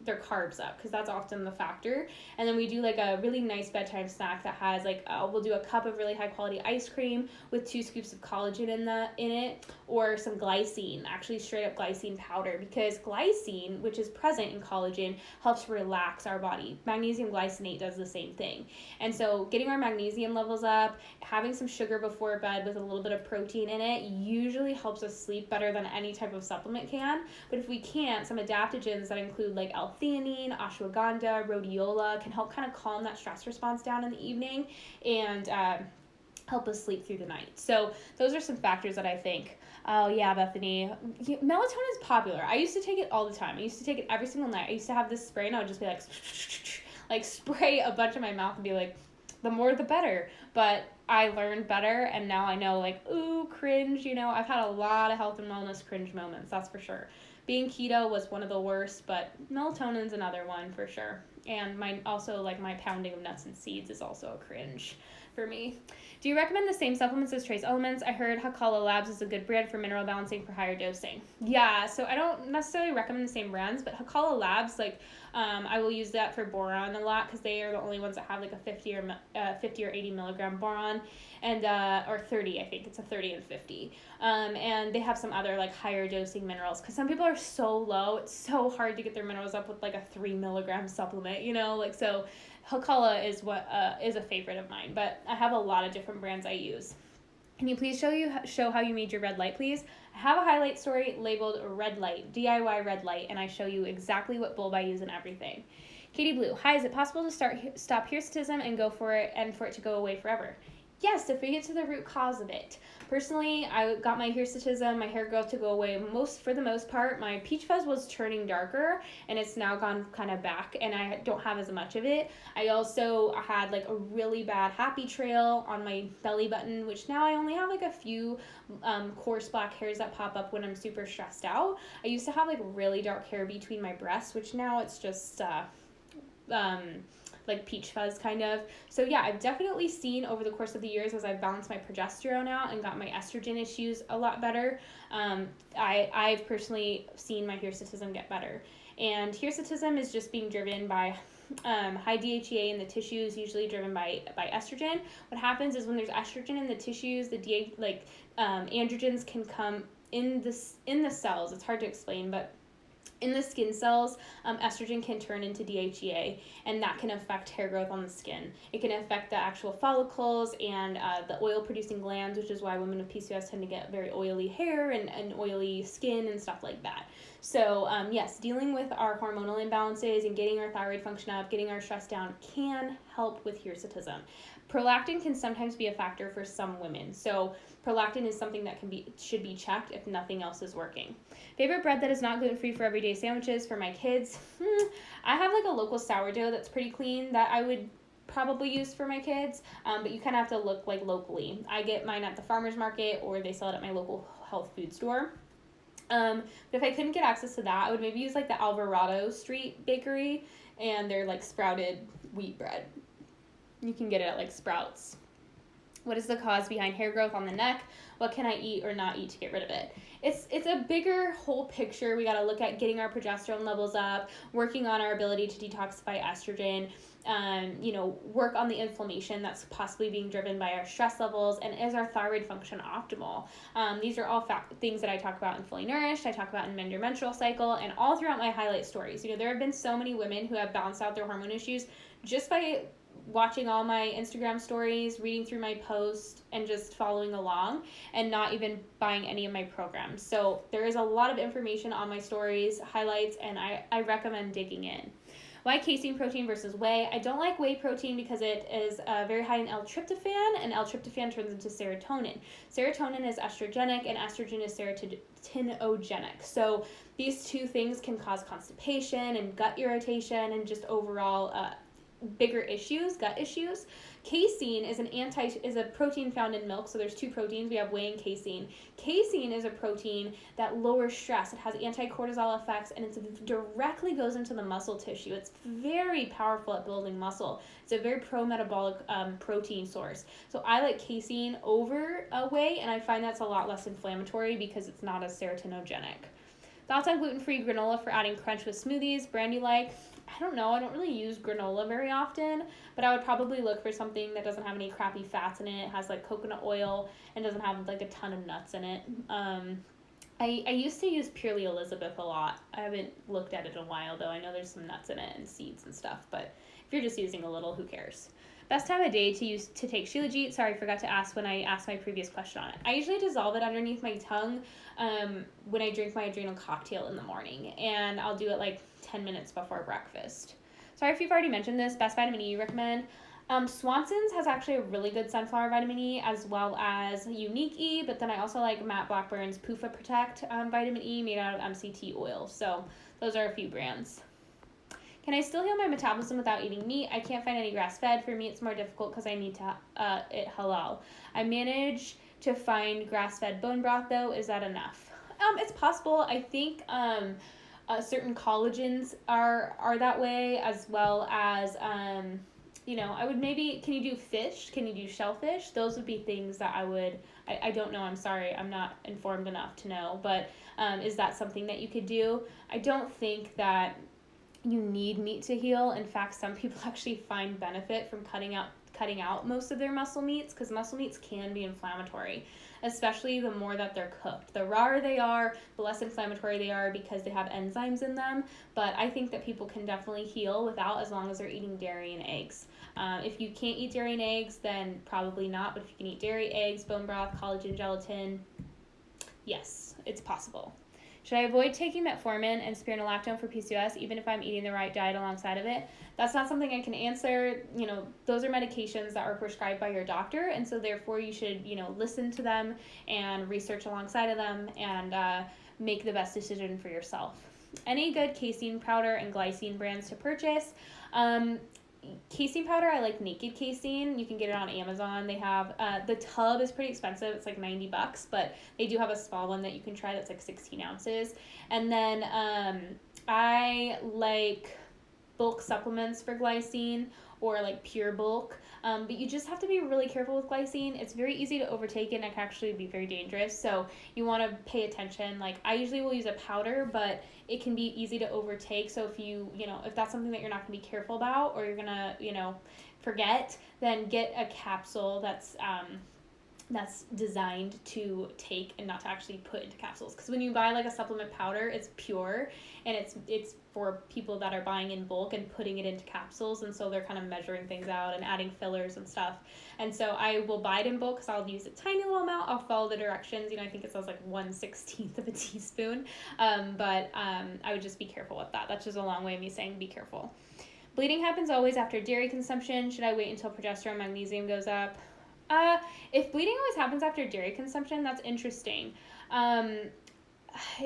their carbs up, because that's often the factor, and then we do like a really nice bedtime snack that has like we'll do a cup of really high quality ice cream with 2 scoops of collagen in it, or some glycine, actually straight up glycine powder, because glycine, which is present in collagen, helps relax our body. Magnesium glycinate does the same thing, and so getting our magnesium levels up, having some sugar before bed with a little bit of protein in it usually helps us sleep better than any type of supplement can. But if we can't, some adaptogens that include like L-theanine, ashwagandha, rhodiola can help kind of calm that stress response down in the evening and help us sleep through the night. So those are some factors that I think. Oh yeah, Bethany. Melatonin is popular. I used to take it all the time. I used to take it every single night. I used to have this spray, and I would just be like spray a bunch in my mouth and be like, the more the better. But I learned better, and now I know like, ooh, cringe. I've had a lot of health and wellness cringe moments, that's for sure. Being keto was one of the worst, but melatonin's another one for sure. And my pounding of nuts and seeds is also a cringe for me. Do you recommend the same supplements as trace elements? I heard Hakala Labs is a good brand for mineral balancing for higher dosing. Yeah, so I don't necessarily recommend the same brands, but Hakala Labs, I will use that for boron a lot, because they are the only ones that have like a 50 or 80 milligram boron, and or 30, I think it's a 30 and 50. And they have some other like higher dosing minerals, because some people are so low, it's so hard to get their minerals up with like a 3 milligram supplement, so Hakala is a favorite of mine, but I have a lot of different brands I use. Can you please show how you made your red light, please? I have a highlight story labeled Red Light, DIY Red Light, and I show you exactly what bulb I use and everything. Katie Blue, hi, is it possible to stop hirsutism and go for it, and for it to go away forever? Yes, if we get to the root cause of it. Personally, I got my hirsutism, my hair growth to go away for the most part. My peach fuzz was turning darker, and it's now gone kind of back, and I don't have as much of it. I also had like a really bad happy trail on my belly button, which now I only have like a few coarse black hairs that pop up when I'm super stressed out. I used to have like really dark hair between my breasts, which now it's just like peach fuzz kind of. So yeah, I've definitely seen over the course of the years, as I've balanced my progesterone out and got my estrogen issues a lot better, I've personally seen my hirsutism get better. And hirsutism is just being driven by high DHEA in the tissues, usually driven by estrogen. What happens is when there's estrogen in the tissues, androgens can come in the cells. It's hard to explain, but in the skin cells, estrogen can turn into DHEA, and that can affect hair growth on the skin. It can affect the actual follicles and the oil-producing glands, which is why women with PCOS tend to get very oily hair and oily skin and stuff like that. So yes, dealing with our hormonal imbalances and getting our thyroid function up, getting our stress down can help with hirsutism. Prolactin can sometimes be a factor for some women. So prolactin is something that should be checked if nothing else is working. Favorite bread that is not gluten-free for everyday sandwiches for my kids? I have like a local sourdough that's pretty clean that I would probably use for my kids, but you kind of have to look like locally. I get mine at the farmer's market, or they sell it at my local health food store. But if I couldn't get access to that, I would maybe use like the Alvarado Street Bakery and their like sprouted wheat bread. You can get it at like Sprouts. What is the cause behind hair growth on the neck? What can I eat or not eat to get rid of it? It's a bigger whole picture. We got to look at getting our progesterone levels up, working on our ability to detoxify estrogen, work on the inflammation that's possibly being driven by our stress levels, and is our thyroid function optimal? These are all things that I talk about in Fully Nourished, I talk about in Mend Your Menstrual Cycle, and all throughout my highlight stories. There have been so many women who have balanced out their hormone issues just by watching all my Instagram stories, reading through my posts, and just following along, and not even buying any of my programs. So there is a lot of information on my stories, highlights, and I recommend digging in. Why casein protein versus whey? I don't like whey protein because it is very high in L-tryptophan, and L-tryptophan turns into serotonin. Serotonin is estrogenic, and estrogen is serotoninogenic. So these two things can cause constipation and gut irritation and just overall bigger issues, gut issues. Casein is a protein found in milk. So there's two proteins. We have whey and casein. Casein is a protein that lowers stress. It has anti-cortisol effects, and it directly goes into the muscle tissue. It's very powerful at building muscle. It's a very pro-metabolic protein source. So I like casein over whey, and I find that's a lot less inflammatory because it's not as serotoninogenic. Thoughts on gluten-free granola for adding crunch with smoothies? Brand you like? I don't know. I don't really use granola very often, but I would probably look for something that doesn't have any crappy fats in it. It has like coconut oil and doesn't have like a ton of nuts in it. I used to use Purely Elizabeth a lot. I haven't looked at it in a while though. I know there's some nuts in it and seeds and stuff, but if you're just using a little, who cares? Best time of day to take Shilajit. Sorry, I forgot to ask when I asked my previous question on it. I usually dissolve it underneath my tongue when I drink my adrenal cocktail in the morning, and I'll do it like 10 minutes before breakfast. Sorry if you've already mentioned this. Best vitamin E you recommend? Swanson's has actually a really good sunflower vitamin E, as well as Unique E, but then I also like Matt Blackburn's PUFA Protect vitamin E made out of MCT oil. So those are a few brands. Can I still heal my metabolism without eating meat? I can't find any grass-fed. For me, it's more difficult because I need to it halal. I manage to find grass-fed bone broth, though. Is that enough? It's possible. I think certain collagens are that way, as well as, I would maybe, can you do fish? Can you do shellfish? Those would be things that I don't know. I'm sorry. I'm not informed enough to know. But is that something that you could do? I don't think that you need meat to heal. In fact, some people actually find benefit from cutting out most of their muscle meats, because muscle meats can be inflammatory, especially the more that they're cooked. The rawer they are, the less inflammatory they are because they have enzymes in them. But I think that people can definitely heal without, as long as they're eating dairy and eggs. If you can't eat dairy and eggs, then probably not. But if you can eat dairy, eggs, bone broth, collagen, gelatin, yes, it's possible. Should I avoid taking Metformin and Spironolactone for PCOS, even if I'm eating the right diet alongside of it? That's not something I can answer. Those are medications that are prescribed by your doctor, and so therefore you should, listen to them and research alongside of them and make the best decision for yourself. Any good casein powder and glycine brands to purchase? Casein powder, I like Naked Casein. You can get it on Amazon. They have the tub is pretty expensive. It's like $90, but they do have a small one that you can try that's like 16 ounces. And then I like bulk supplements for glycine or like pure bulk. But you just have to be really careful with glycine. It's very easy to overtake it and it can actually be very dangerous. So you want to pay attention. Like I usually will use a powder, but it can be easy to overtake. So if if that's something that you're not going to be careful about or you're going to, forget, then get a capsule that's designed to take and not to actually put into capsules. Because when you buy like a supplement powder, it's pure and it's for people that are buying in bulk and putting it into capsules, and so they're kind of measuring things out and adding fillers and stuff. And so I will buy it in bulk because I'll use a tiny little amount. I'll follow the directions. I think it says like 1/16 of a teaspoon. But I would just be careful with that. That's just a long way of me saying be careful. Bleeding happens always after dairy consumption. Should I wait until progesterone magnesium goes up? If bleeding always happens after dairy consumption, that's interesting.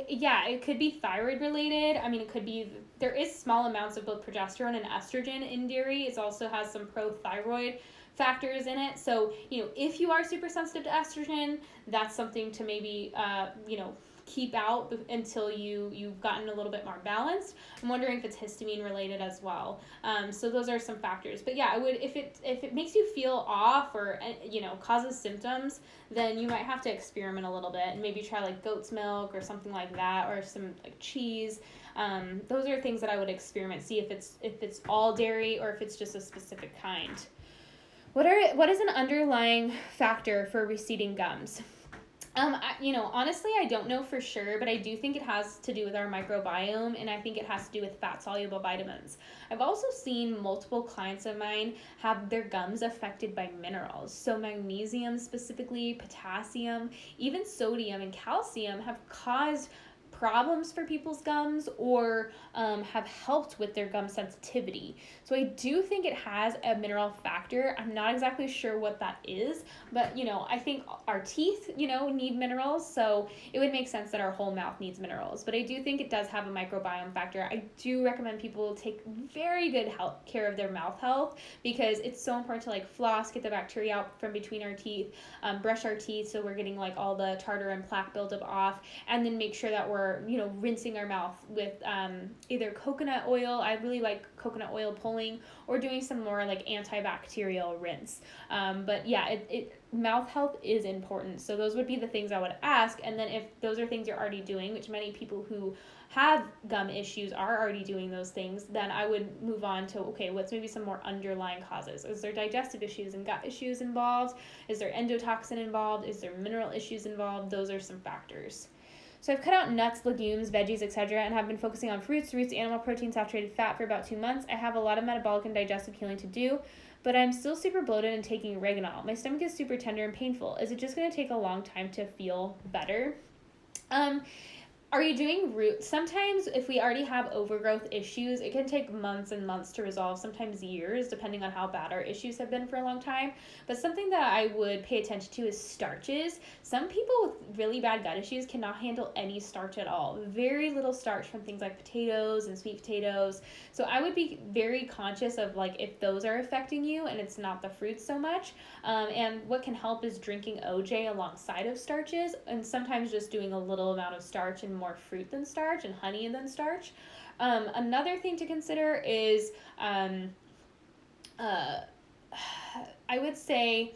Yeah, it could be thyroid related. It could be, there is small amounts of both progesterone and estrogen in dairy. It also has some prothyroid factors in it. So, if you are super sensitive to estrogen, that's something to maybe, keep out until you've gotten a little bit more balanced. I'm wondering if it's histamine related as well. So those are some factors. But yeah, I would, if it makes you feel off or causes symptoms, then you might have to experiment a little bit and maybe try like goat's milk or something like that, or some like cheese. Those are things that I would experiment, see if it's all dairy or if it's just a specific kind. What is an underlying factor for receding gums? Honestly, I don't know for sure, but I do think it has to do with our microbiome, and I think it has to do with fat-soluble vitamins. I've also seen multiple clients of mine have their gums affected by minerals. So magnesium specifically, potassium, even sodium and calcium have caused problems for people's gums or have helped with their gum sensitivity. So I do think it has a mineral factor. I'm not exactly sure what that is, but I think our teeth, need minerals, so it would make sense that our whole mouth needs minerals. But I do think it does have a microbiome factor. I do recommend people take very good care of their mouth health, because it's so important to like floss, get the bacteria out from between our teeth, brush our teeth so we're getting like all the tartar and plaque buildup off, and then make sure that we're rinsing our mouth with either coconut oil. I really like coconut oil pulling, or doing some more like antibacterial rinse. But yeah, mouth health is important. So those would be the things I would ask. And then if those are things you're already doing, which many people who have gum issues are already doing those things, then I would move on to, okay, what's maybe some more underlying causes? Is there digestive issues and gut issues involved? Is there endotoxin involved? Is there mineral issues involved? Those are some factors. So I've cut out nuts, legumes, veggies, etc., and have been focusing on fruits, roots, animal protein, saturated fat for about 2 months. I have a lot of metabolic and digestive healing to do, but I'm still super bloated and taking Oregonol. My stomach is super tender and painful. Is it just going to take a long time to feel better? Are you doing root? Sometimes if we already have overgrowth issues, it can take months and months to resolve, sometimes years, depending on how bad our issues have been for a long time. But something that I would pay attention to is starches. Some people with really bad gut issues cannot handle any starch at all. Very little starch from things like potatoes and sweet potatoes. So I would be very conscious of like if those are affecting you and it's not the fruits so much. And what can help is drinking OJ alongside of starches, and sometimes just doing a little amount of starch and more fruit than starch and honey than starch. Another thing to consider is I would say,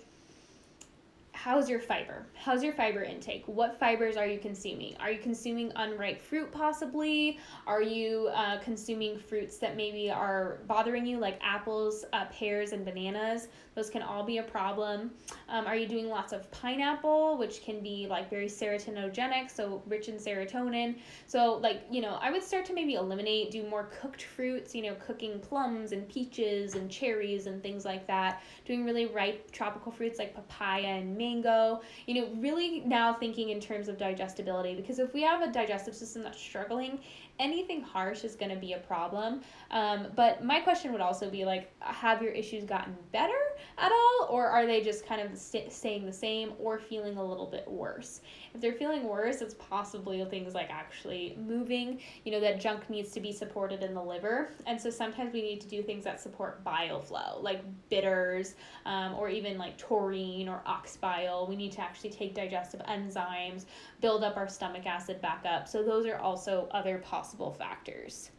how's your fiber? How's your fiber intake? What fibers are you consuming? Are you consuming unripe fruit possibly? Are you consuming fruits that maybe are bothering you, like apples, pears, and bananas? Those can all be a problem. Are you doing lots of pineapple, which can be like very serotoninogenic, so rich in serotonin? So I would start to maybe eliminate, do more cooked fruits, cooking plums and peaches and cherries and things like that. Doing really ripe tropical fruits like papaya and mango. Really now thinking in terms of digestibility, because if we have a digestive system that's struggling, anything harsh is going to be a problem. But my question would also be like, have your issues gotten better at all, or are they just kind of staying the same or feeling a little bit worse? If they're feeling worse, it's possibly things like actually moving. That junk needs to be supported in the liver, and so sometimes we need to do things that support bile flow, like bitters, or even like taurine or ox bile. We need to actually take digestive enzymes, build up our stomach acid back up. So those are also other possible factors.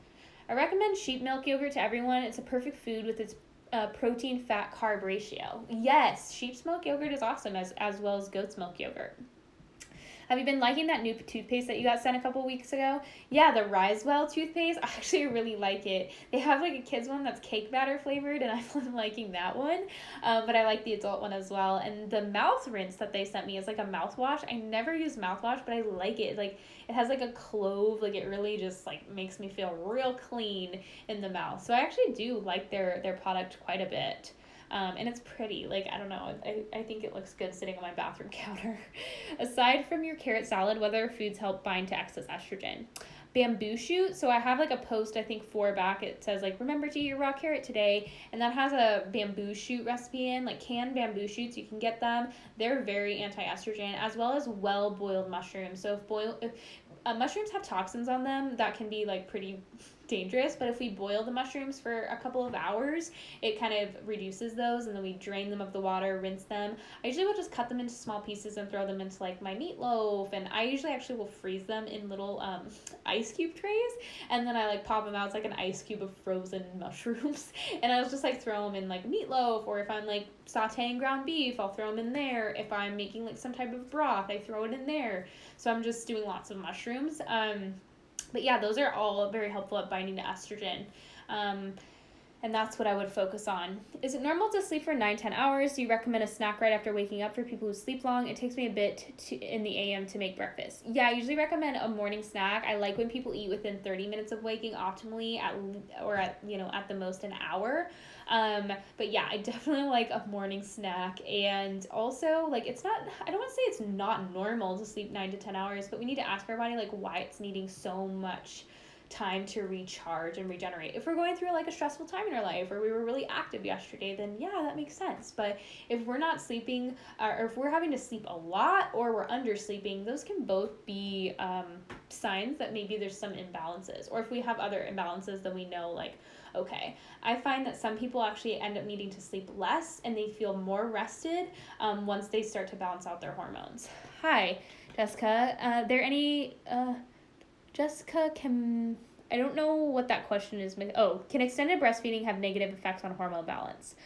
I recommend sheep milk yogurt to everyone. It's a perfect food with its protein fat carb ratio. Yes, sheep's milk yogurt is awesome, as well as goat's milk yogurt. Have you been liking that new toothpaste that you got sent a couple weeks ago? Yeah, the Risewell toothpaste. I actually really like it. They have like a kid's one that's cake batter flavored, and I've been liking that one. But I like the adult one as well. And the mouth rinse that they sent me is like a mouthwash. I never use mouthwash, but I like it. Like, it has like a clove. Like, it really just like makes me feel real clean in the mouth. So I actually do like their product quite a bit. And it's pretty. Like, I don't know. I think it looks good sitting on my bathroom counter. Aside from your carrot salad, what other foods help bind to excess estrogen? Bamboo shoot. So I have like a post, I think 4 back. It says like, remember to eat your raw carrot today. And that has a bamboo shoot recipe in, like canned bamboo shoots. You can get them. They're very anti-estrogen, as well as well-boiled mushrooms. So if mushrooms have toxins on them that can be like pretty dangerous, but if we boil the mushrooms for a couple of hours, it kind of reduces those, and then we drain them of the water, rinse them. I usually will just cut them into small pieces and throw them into like my meatloaf, and I usually actually will freeze them in little ice cube trays, and then I like pop them out. It's like an ice cube of frozen mushrooms, and I'll just like throw them in like meatloaf, or if I'm like sauteing ground beef, I'll throw them in there. If I'm making like some type of broth, I throw it in there. So I'm just doing lots of mushrooms. But yeah, those are all very helpful at binding to estrogen. And that's what I would focus on. Is it normal to sleep for 9-10 hours? Do you recommend a snack right after waking up for people who sleep long? It takes me a bit in the AM to make breakfast. Yeah, I usually recommend a morning snack. I like when people eat within 30 minutes of waking optimally, at the most an hour. But yeah, I definitely like a morning snack. And also, like, I don't want to say it's not normal to sleep 9 to 10 hours, but we need to ask our body like why it's needing so much time to recharge and regenerate. If we're going through like a stressful time in our life, or we were really active yesterday, then yeah, that makes sense. But if we're not sleeping, or if we're having to sleep a lot, or we're undersleeping, those can both be signs that maybe there's some imbalances. Or if we have other imbalances, then we know like, okay. I find that some people actually end up needing to sleep less, and they feel more rested once they start to balance out their hormones. Hi, Jessica. Jessica, I don't know what that question is. Can extended breastfeeding have negative effects on hormone balance?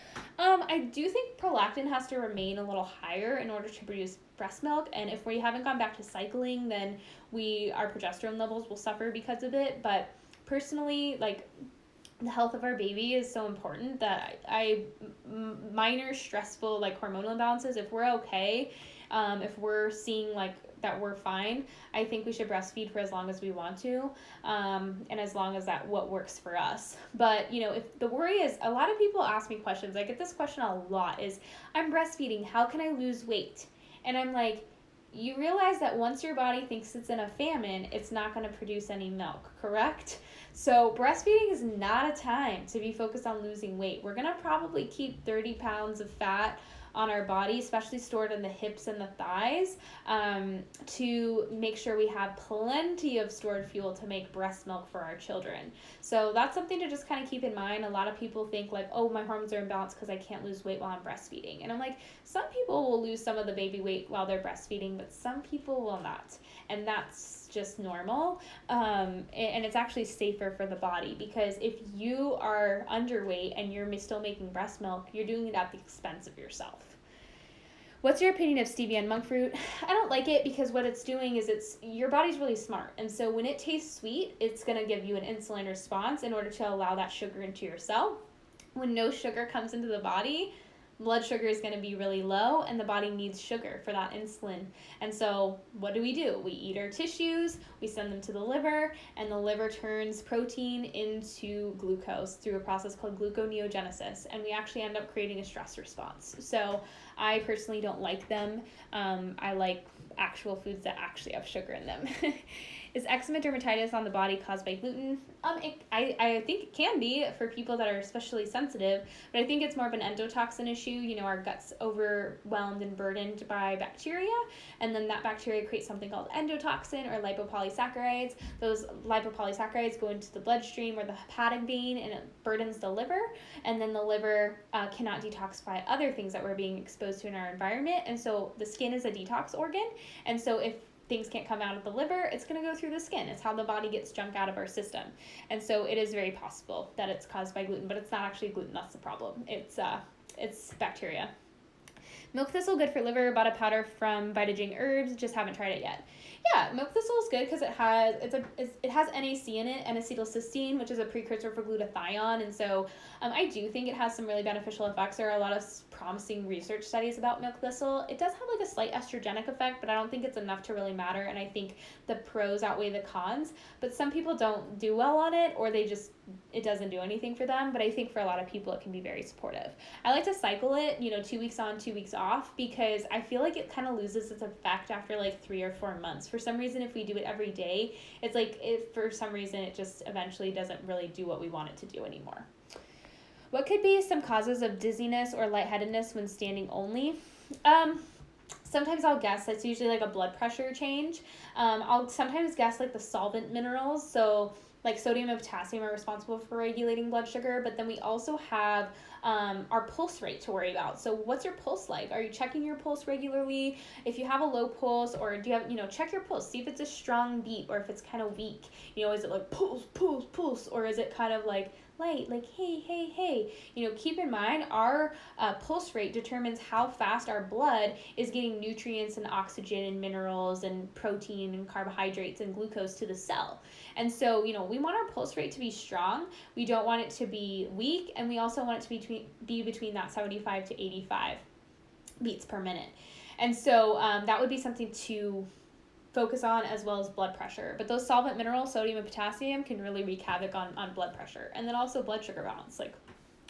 I do think prolactin has to remain a little higher in order to produce breast milk, and if we haven't gone back to cycling, then our progesterone levels will suffer because of it. But personally, like, the health of our baby is so important that minor stressful like hormonal imbalances, if we're okay, if we're seeing like that we're fine, I think we should breastfeed for as long as we want to, and as long as what works for us. But if the worry is, a lot of people ask me questions, I get this question a lot, is I'm breastfeeding, how can I lose weight? And I'm like, you realize that once your body thinks it's in a famine, it's not going to produce any milk, correct? So breastfeeding is not a time to be focused on losing weight. We're going to probably keep 30 pounds of fat on our body, especially stored in the hips and the thighs, to make sure we have plenty of stored fuel to make breast milk for our children. So that's something to just kind of keep in mind. A lot of people think like, oh, my hormones are imbalanced because I can't lose weight while I'm breastfeeding. And I'm like, some people will lose some of the baby weight while they're breastfeeding, but some people will not. And that's just normal. And it's actually safer for the body, because if you are underweight and you're still making breast milk, you're doing it at the expense of yourself. What's your opinion of stevia and monk fruit? I don't like it because what it's doing is your body's really smart. And so when it tastes sweet, it's going to give you an insulin response in order to allow that sugar into your cell. When no sugar comes into the body, blood sugar is going to be really low, and the body needs sugar for that insulin. And so what do? We eat our tissues, we send them to the liver, and the liver turns protein into glucose through a process called gluconeogenesis, and we actually end up creating a stress response. So I personally don't like them. I like actual foods that actually have sugar in them. Is eczema dermatitis on the body caused by gluten? I think it can be for people that are especially sensitive, but I think it's more of an endotoxin issue. Our gut's overwhelmed and burdened by bacteria, and then that bacteria creates something called endotoxin or lipopolysaccharides. Those lipopolysaccharides go into the bloodstream or the hepatic vein, and it burdens the liver, and then the liver cannot detoxify other things that we're being exposed to in our environment. And so the skin is a detox organ, and so if things can't come out of the liver, it's going to go through the skin. It's how the body gets junk out of our system. And so it is very possible that it's caused by gluten, but it's not actually gluten that's the problem. It's bacteria. Milk thistle, good for liver. Bought a powder from Vitaging Herbs, just haven't tried it yet. Yeah, milk thistle is good because it has NAC in it, N-acetylcysteine, which is a precursor for glutathione, and so I do think it has some really beneficial effects. There are a lot of promising research studies about milk thistle. It does have like a slight estrogenic effect, but I don't think it's enough to really matter, and I think the pros outweigh the cons. But some people don't do well on it, or it doesn't do anything for them, but I think for a lot of people it can be very supportive. I like to cycle it, 2 weeks on, 2 weeks off, because I feel like it kind of loses its effect after like 3 or 4 months. For some reason, if we do it every day, it's like for some reason it just eventually doesn't really do what we want it to do anymore. What could be some causes of dizziness or lightheadedness when standing only? Sometimes I'll guess that's usually like a blood pressure change. I'll sometimes guess like the solvent minerals. So like sodium and potassium are responsible for regulating blood sugar, but then we also have our pulse rate to worry about. So what's your pulse like? Are you checking your pulse regularly? If you have a low pulse, or do you have, check your pulse, see if it's a strong beat or if it's kind of weak. Is it like pulse, pulse, pulse, or is it kind of like light, like hey, hey, hey? Keep in mind our pulse rate determines how fast our blood is getting nutrients and oxygen and minerals and protein and carbohydrates and glucose to the cell. And so, we want our pulse rate to be strong. We don't want it to be weak, and we also want it to be between that 75 to 85 beats per minute. And so that would be something to focus on, as well as blood pressure. But those solvent minerals, sodium and potassium, can really wreak havoc on blood pressure. And then also blood sugar balance. Like,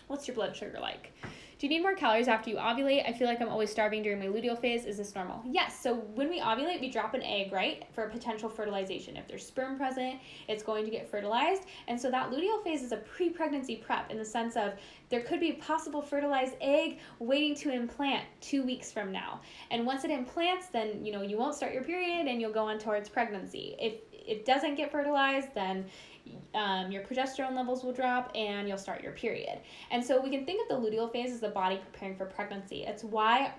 what's your blood sugar like? Do you need more calories after you ovulate? I feel like I'm always starving during my luteal phase. Is this normal? Yes. So when we ovulate, we drop an egg, right, for potential fertilization. If there's sperm present, it's going to get fertilized. And so that luteal phase is a pre-pregnancy prep, in the sense of there could be a possible fertilized egg waiting to implant 2 weeks from now. And once it implants, then, you won't start your period and you'll go on towards pregnancy. If it doesn't get fertilized, then your progesterone levels will drop and you'll start your period. And so we can think of the luteal phase as the body preparing for pregnancy. It's why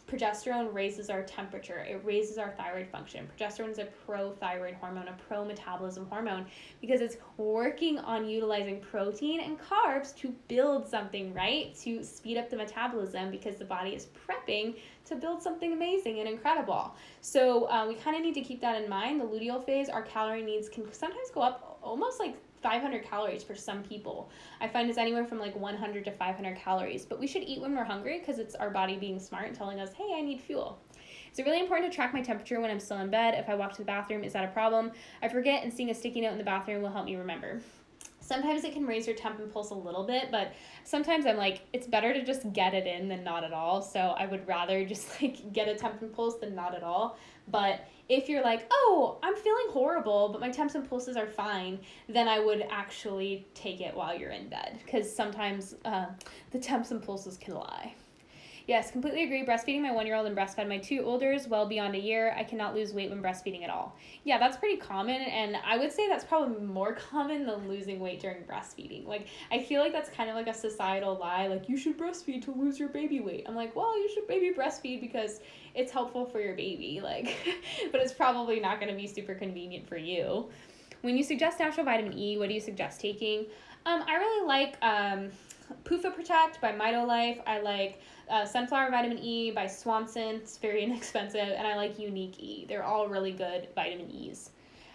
progesterone raises our temperature. It raises our thyroid function. Progesterone is a pro-thyroid hormone, a pro-metabolism hormone, because it's working on utilizing protein and carbs to build something, right? To speed up the metabolism, because the body is prepping to build something amazing and incredible. So we kind of need to keep that in mind. The luteal phase, our calorie needs can sometimes go up almost like 500 calories for some people. I find it's anywhere from like 100 to 500 calories, but we should eat when we're hungry, because it's our body being smart and telling us, hey, I need fuel. Is it really important to track my temperature when I'm still in bed? If I walk to the bathroom, is that a problem? I forget, and seeing a sticky note in the bathroom will help me remember. Sometimes it can raise your temp and pulse a little bit, but sometimes I'm like, it's better to just get it in than not at all. So I would rather just like get a temp and pulse than not at all. But if you're like, oh, I'm feeling horrible, but my temps and pulses are fine, then I would actually take it while you're in bed, because sometimes the temps and pulses can lie. Yes, completely agree. Breastfeeding my 1-year-old and breastfed my 2 olders well beyond a year. I cannot lose weight when breastfeeding at all. Yeah, that's pretty common, and I would say that's probably more common than losing weight during breastfeeding. Like, I feel like that's kind of like a societal lie, like, you should breastfeed to lose your baby weight. I'm like, well, you should maybe breastfeed because it's helpful for your baby, like, but it's probably not going to be super convenient for you. When you suggest natural vitamin E, what do you suggest taking? I really like PUFA Protect by MitoLife. I like Sunflower Vitamin E by Swanson. It's very inexpensive. And I like Unique E. They're all really good vitamin E's.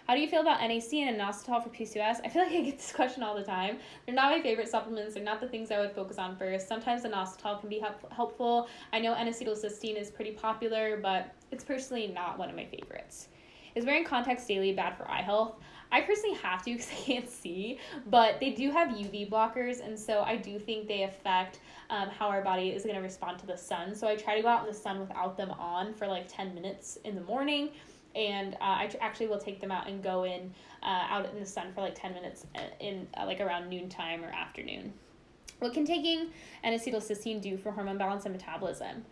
How do you feel about NAC and inositol for PCOS? I feel like I get this question all the time. They're not my favorite supplements. They're not the things I would focus on first. Sometimes inositol can be helpful. I know N-acetylcysteine is pretty popular, but it's personally not one of my favorites. Is wearing contacts daily bad for eye health? I personally have to because I can't see, but they do have UV blockers, and so I do think they affect how our body is going to respond to the sun. So I try to go out in the sun without them on for like 10 minutes in the morning, and I actually will take them out and go out in the sun for like 10 minutes in like around noontime or afternoon. What can taking N-acetylcysteine do for hormone balance and metabolism?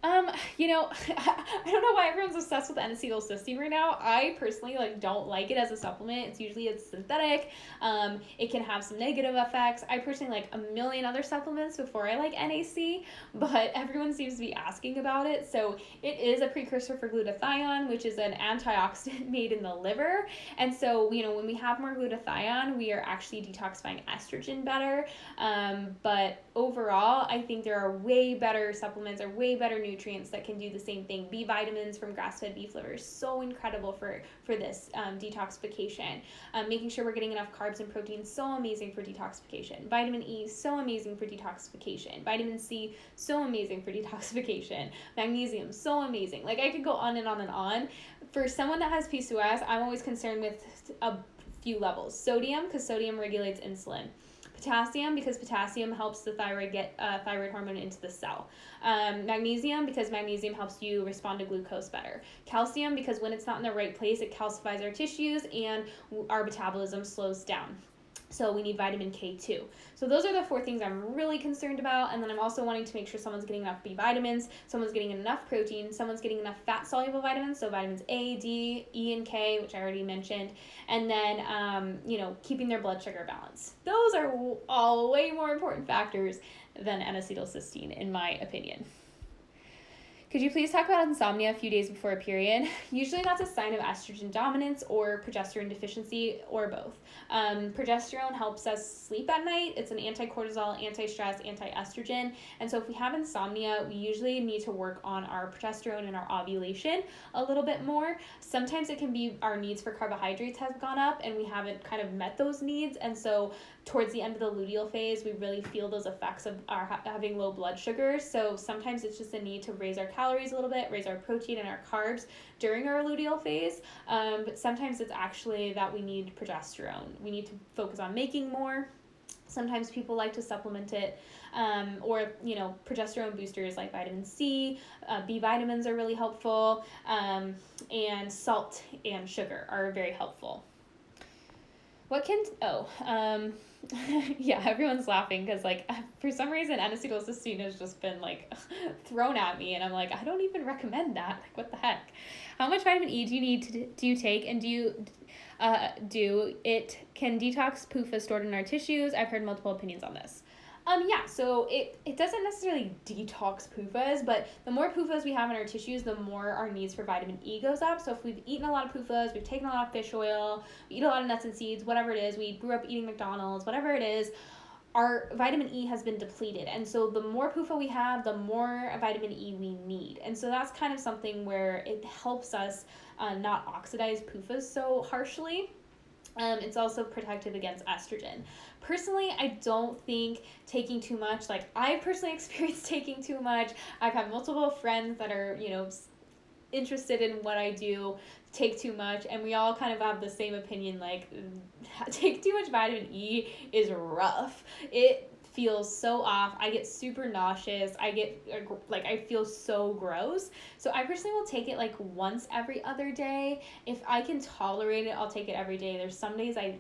I don't know why everyone's obsessed with N-acetylcysteine right now. I personally don't like it as a supplement. It's synthetic. It can have some negative effects. I personally like a million other supplements before I like NAC, but everyone seems to be asking about it. So it is a precursor for glutathione, which is an antioxidant made in the liver. And so, when we have more glutathione, we are actually detoxifying estrogen better. But overall, I think there are way better supplements or way better nutrients that can do the same thing. B vitamins from grass-fed beef liver is so incredible for this detoxification. Making sure we're getting enough carbs and protein, so amazing for detoxification. Vitamin E, so amazing for detoxification. Vitamin C, so amazing for detoxification. Magnesium, so amazing. I could go on and on and on. For someone that has PCOS, I'm always concerned with a few levels. Sodium, because sodium regulates insulin. Potassium, because potassium helps the thyroid get thyroid hormone into the cell. Magnesium, because magnesium helps you respond to glucose better. Calcium, because when it's not in the right place, it calcifies our tissues and our metabolism slows down. So we need vitamin K too. So those are the 4 things I'm really concerned about. And then I'm also wanting to make sure someone's getting enough B vitamins, someone's getting enough protein, someone's getting enough fat-soluble vitamins, so vitamins A, D, E, and K, which I already mentioned. And then, keeping their blood sugar balance. Those are all way more important factors than N-acetylcysteine, in my opinion. Could you please talk about insomnia a few days before a period? Usually that's a sign of estrogen dominance or progesterone deficiency, or both. Progesterone helps us sleep at night. It's an anti-cortisol, anti-stress, anti-estrogen. And so if we have insomnia, we usually need to work on our progesterone and our ovulation a little bit more. Sometimes it can be our needs for carbohydrates have gone up and we haven't kind of met those needs. And so towards the end of the luteal phase, we really feel those effects of our having low blood sugar. So sometimes it's just a need to raise our calories a little bit, raise our protein and our carbs during our luteal phase. But sometimes it's actually that we need progesterone. We need to focus on making more. Sometimes people like to supplement it, or progesterone boosters like vitamin C, B vitamins are really helpful, and salt and sugar are very helpful. Yeah, everyone's laughing because for some reason N-acetylcysteine has just been thrown at me, and I'm I don't even recommend that. What the heck? How much vitamin E do you need do you take, and do it can detox PUFA stored in our tissues? I've heard multiple opinions on this. So it doesn't necessarily detox PUFAs, but the more PUFAs we have in our tissues, the more our needs for vitamin E goes up. So if we've eaten a lot of PUFAs, we've taken a lot of fish oil, we eat a lot of nuts and seeds, whatever it is, we grew up eating McDonald's, whatever it is, our vitamin E has been depleted. And so the more PUFA we have, the more vitamin E we need. And so that's kind of something where it helps us not oxidize PUFAs so harshly. It's also protective against estrogen. Personally, I don't think taking too much, I personally experienced taking too much. I've had multiple friends that are, interested in what I do, take too much, and we all kind of have the same opinion, take too much vitamin E is rough. It feels so off. I get super nauseous. I feel so gross. So I personally will take it once every other day. If I can tolerate it, I'll take it every day. There's some days I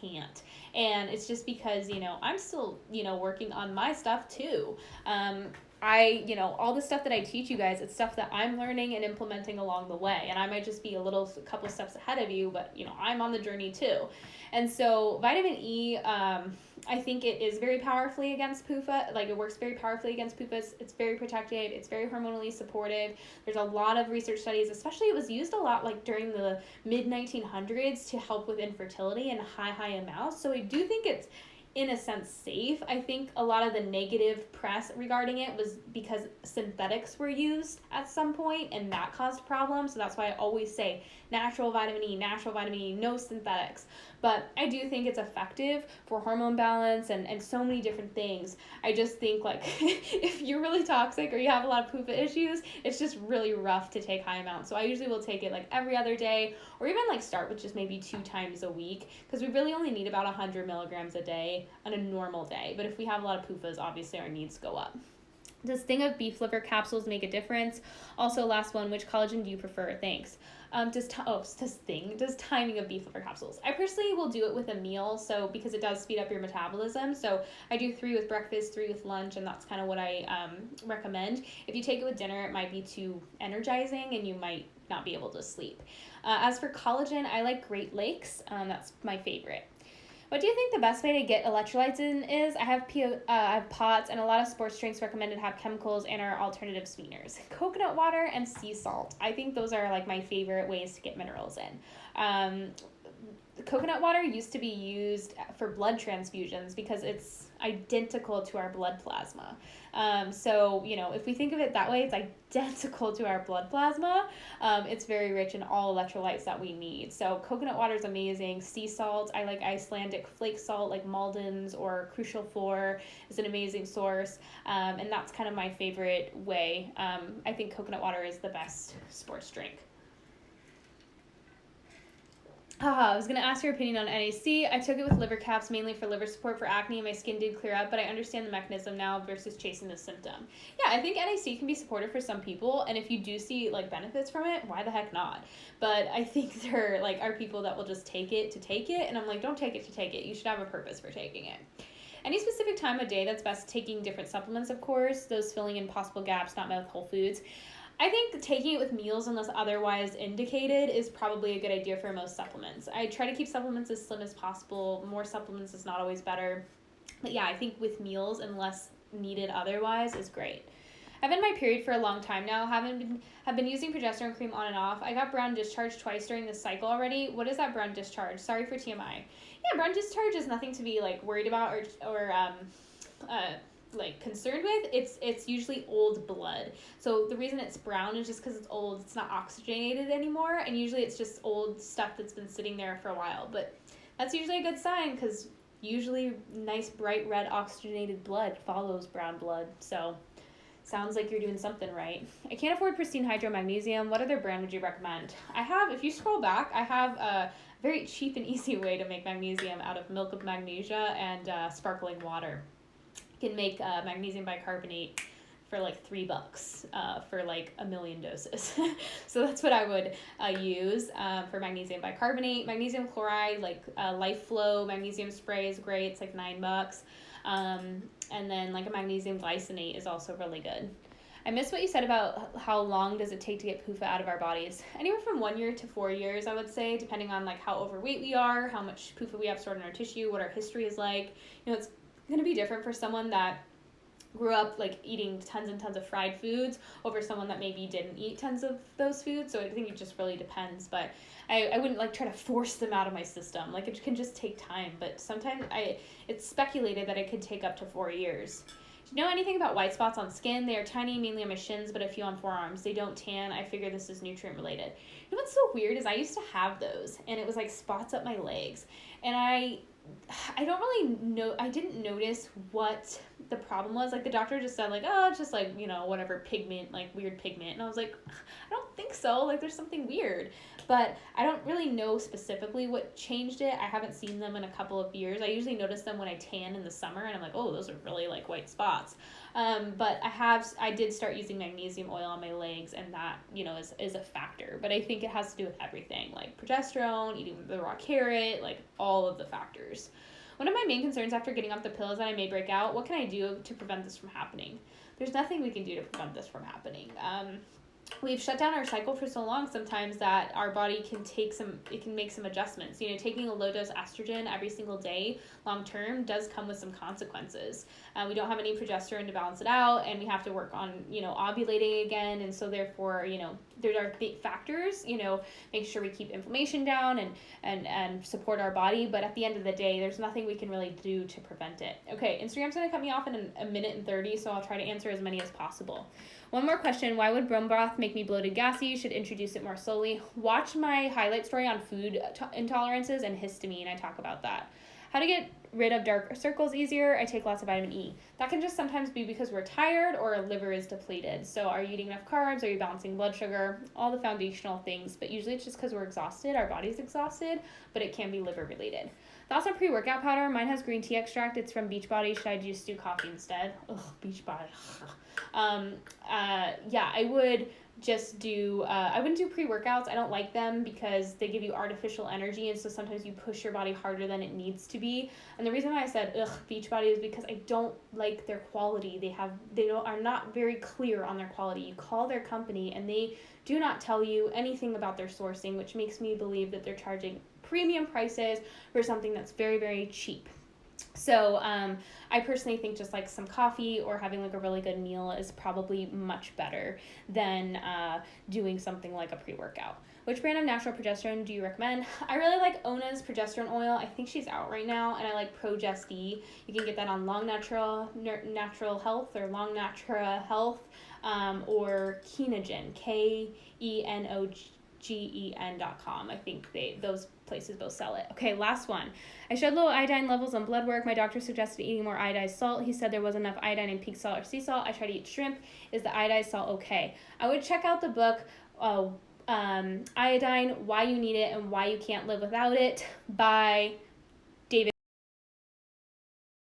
can't. And it's just because, I'm still, working on my stuff too. All the stuff that I teach you guys, it's stuff that I'm learning and implementing along the way. And I might just be a couple steps ahead of you, but, I'm on the journey too. And so vitamin E, I think it is very powerfully against PUFA. It works very powerfully against PUFAs. It's very protective. It's very hormonally supportive. There's a lot of research studies, especially it was used a lot during the mid-1900s to help with infertility in high amounts. So I do think it's, in a sense, safe. I think a lot of the negative press regarding it was because synthetics were used at some point and that caused problems. So that's why I always say natural vitamin E, no synthetics. But I do think it's effective for hormone balance and so many different things. I just think if you're really toxic or you have a lot of PUFA issues, it's just really rough to take high amounts. So I usually will take it every other day, or even start with just maybe 2 times a week, because we really only need about 100 milligrams a day on a normal day. But if we have a lot of PUFAs, obviously our needs go up. Does thing of beef liver capsules make a difference? Also, last one, which collagen do you prefer? Thanks. Does timing of beef liver capsules? I personally will do it with a meal, so because it does speed up your metabolism. So I do 3 with breakfast, 3 with lunch, and that's kind of what I recommend. If you take it with dinner, it might be too energizing, and you might not be able to sleep. As for collagen, I like Great Lakes. That's my favorite. What do you think the best way to get electrolytes in is? I have POTS, and a lot of sports drinks recommended have chemicals and are alternative sweeteners. Coconut water and sea salt. I think those are like my favorite ways to get minerals in. Coconut water used to be used for blood transfusions because it's identical to our blood plasma. So, if we think of it that way, it's identical to our blood plasma. It's very rich in all electrolytes that we need. So coconut water is amazing. Sea salt, I like Icelandic flake salt like Malden's or Crucial 4 is an amazing source. And that's kind of my favorite way. I think coconut water is the best sports drink. I was going to ask your opinion on NAC. I took it with liver caps mainly for liver support for acne, and my skin did clear up, but I understand the mechanism now versus chasing the symptom. Yeah, I think NAC can be supportive for some people, and if you do see benefits from it, why the heck not? But I think there are people that will just take it to take it, and I'm like, don't take it to take it. You should have a purpose for taking it. Any specific time of day that's best taking different supplements, of course, those filling in possible gaps not met with whole foods. I think taking it with meals unless otherwise indicated is probably a good idea for most supplements. I try to keep supplements as slim as possible. More supplements is not always better. But yeah, I think with meals unless needed otherwise is great. I've been in my period for a long time now. Have been using progesterone cream on and off. I got brown discharge twice during this cycle already. What is that brown discharge? Sorry for TMI. Yeah, brown discharge is nothing to be worried about or concerned with. It's usually old blood. So the reason it's brown is just because it's old. It's not oxygenated anymore, and usually it's just old stuff that's been sitting there for a while. But that's usually a good sign because usually nice bright red oxygenated blood follows brown blood. So sounds like you're doing something right. I can't afford Pristine Hydro Magnesium. What other brand would you recommend? If you scroll back, I have a very cheap and easy way to make magnesium out of milk of magnesia and sparkling water. Can make magnesium bicarbonate for $3 for 1 million doses. So that's what I would use for magnesium bicarbonate. Magnesium chloride, Life Flow magnesium spray is great. It's $9. And then a magnesium glycinate is also really good. I missed what you said about how long does it take to get PUFA out of our bodies. Anywhere from 1 year to 4 years, I would say, depending on how overweight we are, how much PUFA we have stored in our tissue, what our history is like. It's going to be different for someone that grew up eating tons and tons of fried foods over someone that maybe didn't eat tons of those foods. So I think it just really depends. But I wouldn't try to force them out of my system. It can just take time. But sometimes it's speculated that it could take up to 4 years. Do you know anything about white spots on skin? They are tiny, mainly on my shins, but a few on forearms. They don't tan. I figure this is nutrient related. You know what's so weird is I used to have those, and it was spots up my legs. And I don't really know. I didn't notice what the problem was. The doctor just said it's just whatever pigment, weird pigment. And I was like, I don't think so. There's something weird. But I don't really know specifically what changed it. I haven't seen them in a couple of years. I usually notice them when I tan in the summer, and I'm like, oh, those are really white spots. But I did start using magnesium oil on my legs, and that, is a factor. But I think it has to do with everything, progesterone, eating the raw carrot, all of the factors. One of my main concerns after getting off the pill is that I may break out. What can I do to prevent this from happening? There's nothing we can do to prevent this from happening. We've shut down our cycle for so long sometimes that our body can make some adjustments. Taking a low dose estrogen every single day long term does come with some consequences. We don't have any progesterone to balance it out, and we have to work on, ovulating again. And so therefore, there are big factors, make sure we keep inflammation down and support our body. But at the end of the day, there's nothing we can really do to prevent it. Okay, Instagram's going to cut me off in a minute and 30, so I'll try to answer as many as possible. One more question. Why would bone broth make me bloated, gassy? Should introduce it more slowly. Watch my highlight story on food intolerances and histamine. I talk about that. How to get rid of dark circles easier. I take lots of vitamin E. That can just sometimes be because we're tired or our liver is depleted. So are you eating enough carbs? Are you balancing blood sugar? All the foundational things. But usually it's just because we're exhausted. Our body's exhausted, but it can be liver related. Thoughts on pre-workout powder. Mine has green tea extract. It's from Beachbody. Should I just do coffee instead? Ugh, Beachbody. Yeah, I would just do, I wouldn't do pre-workouts. I don't like them because they give you artificial energy, and so sometimes you push your body harder than it needs to be. And the reason why I said Beachbody is because I don't like their quality. Are not very clear on their quality. You call their company and they do not tell you anything about their sourcing, which makes me believe that they're charging premium prices for something that's very, very cheap. So I personally think just like some coffee or having like a really good meal is probably much better than doing something like a pre-workout. Which brand of natural progesterone do you recommend? I really like Ona's progesterone oil. I think she's out right now, and I like Progest-E. You can get that on Long Natural Health or Long Natura Health, or Kenogen, KENOGEN.com. I think those places both sell it. Okay, last one. I showed low iodine levels on blood work. My doctor suggested eating more iodized salt. He said there wasn't enough iodine in pink salt or sea salt. I tried to eat shrimp. Is the iodized salt okay? I would check out the book, Iodine, Why You Need It and Why You Can't Live Without It by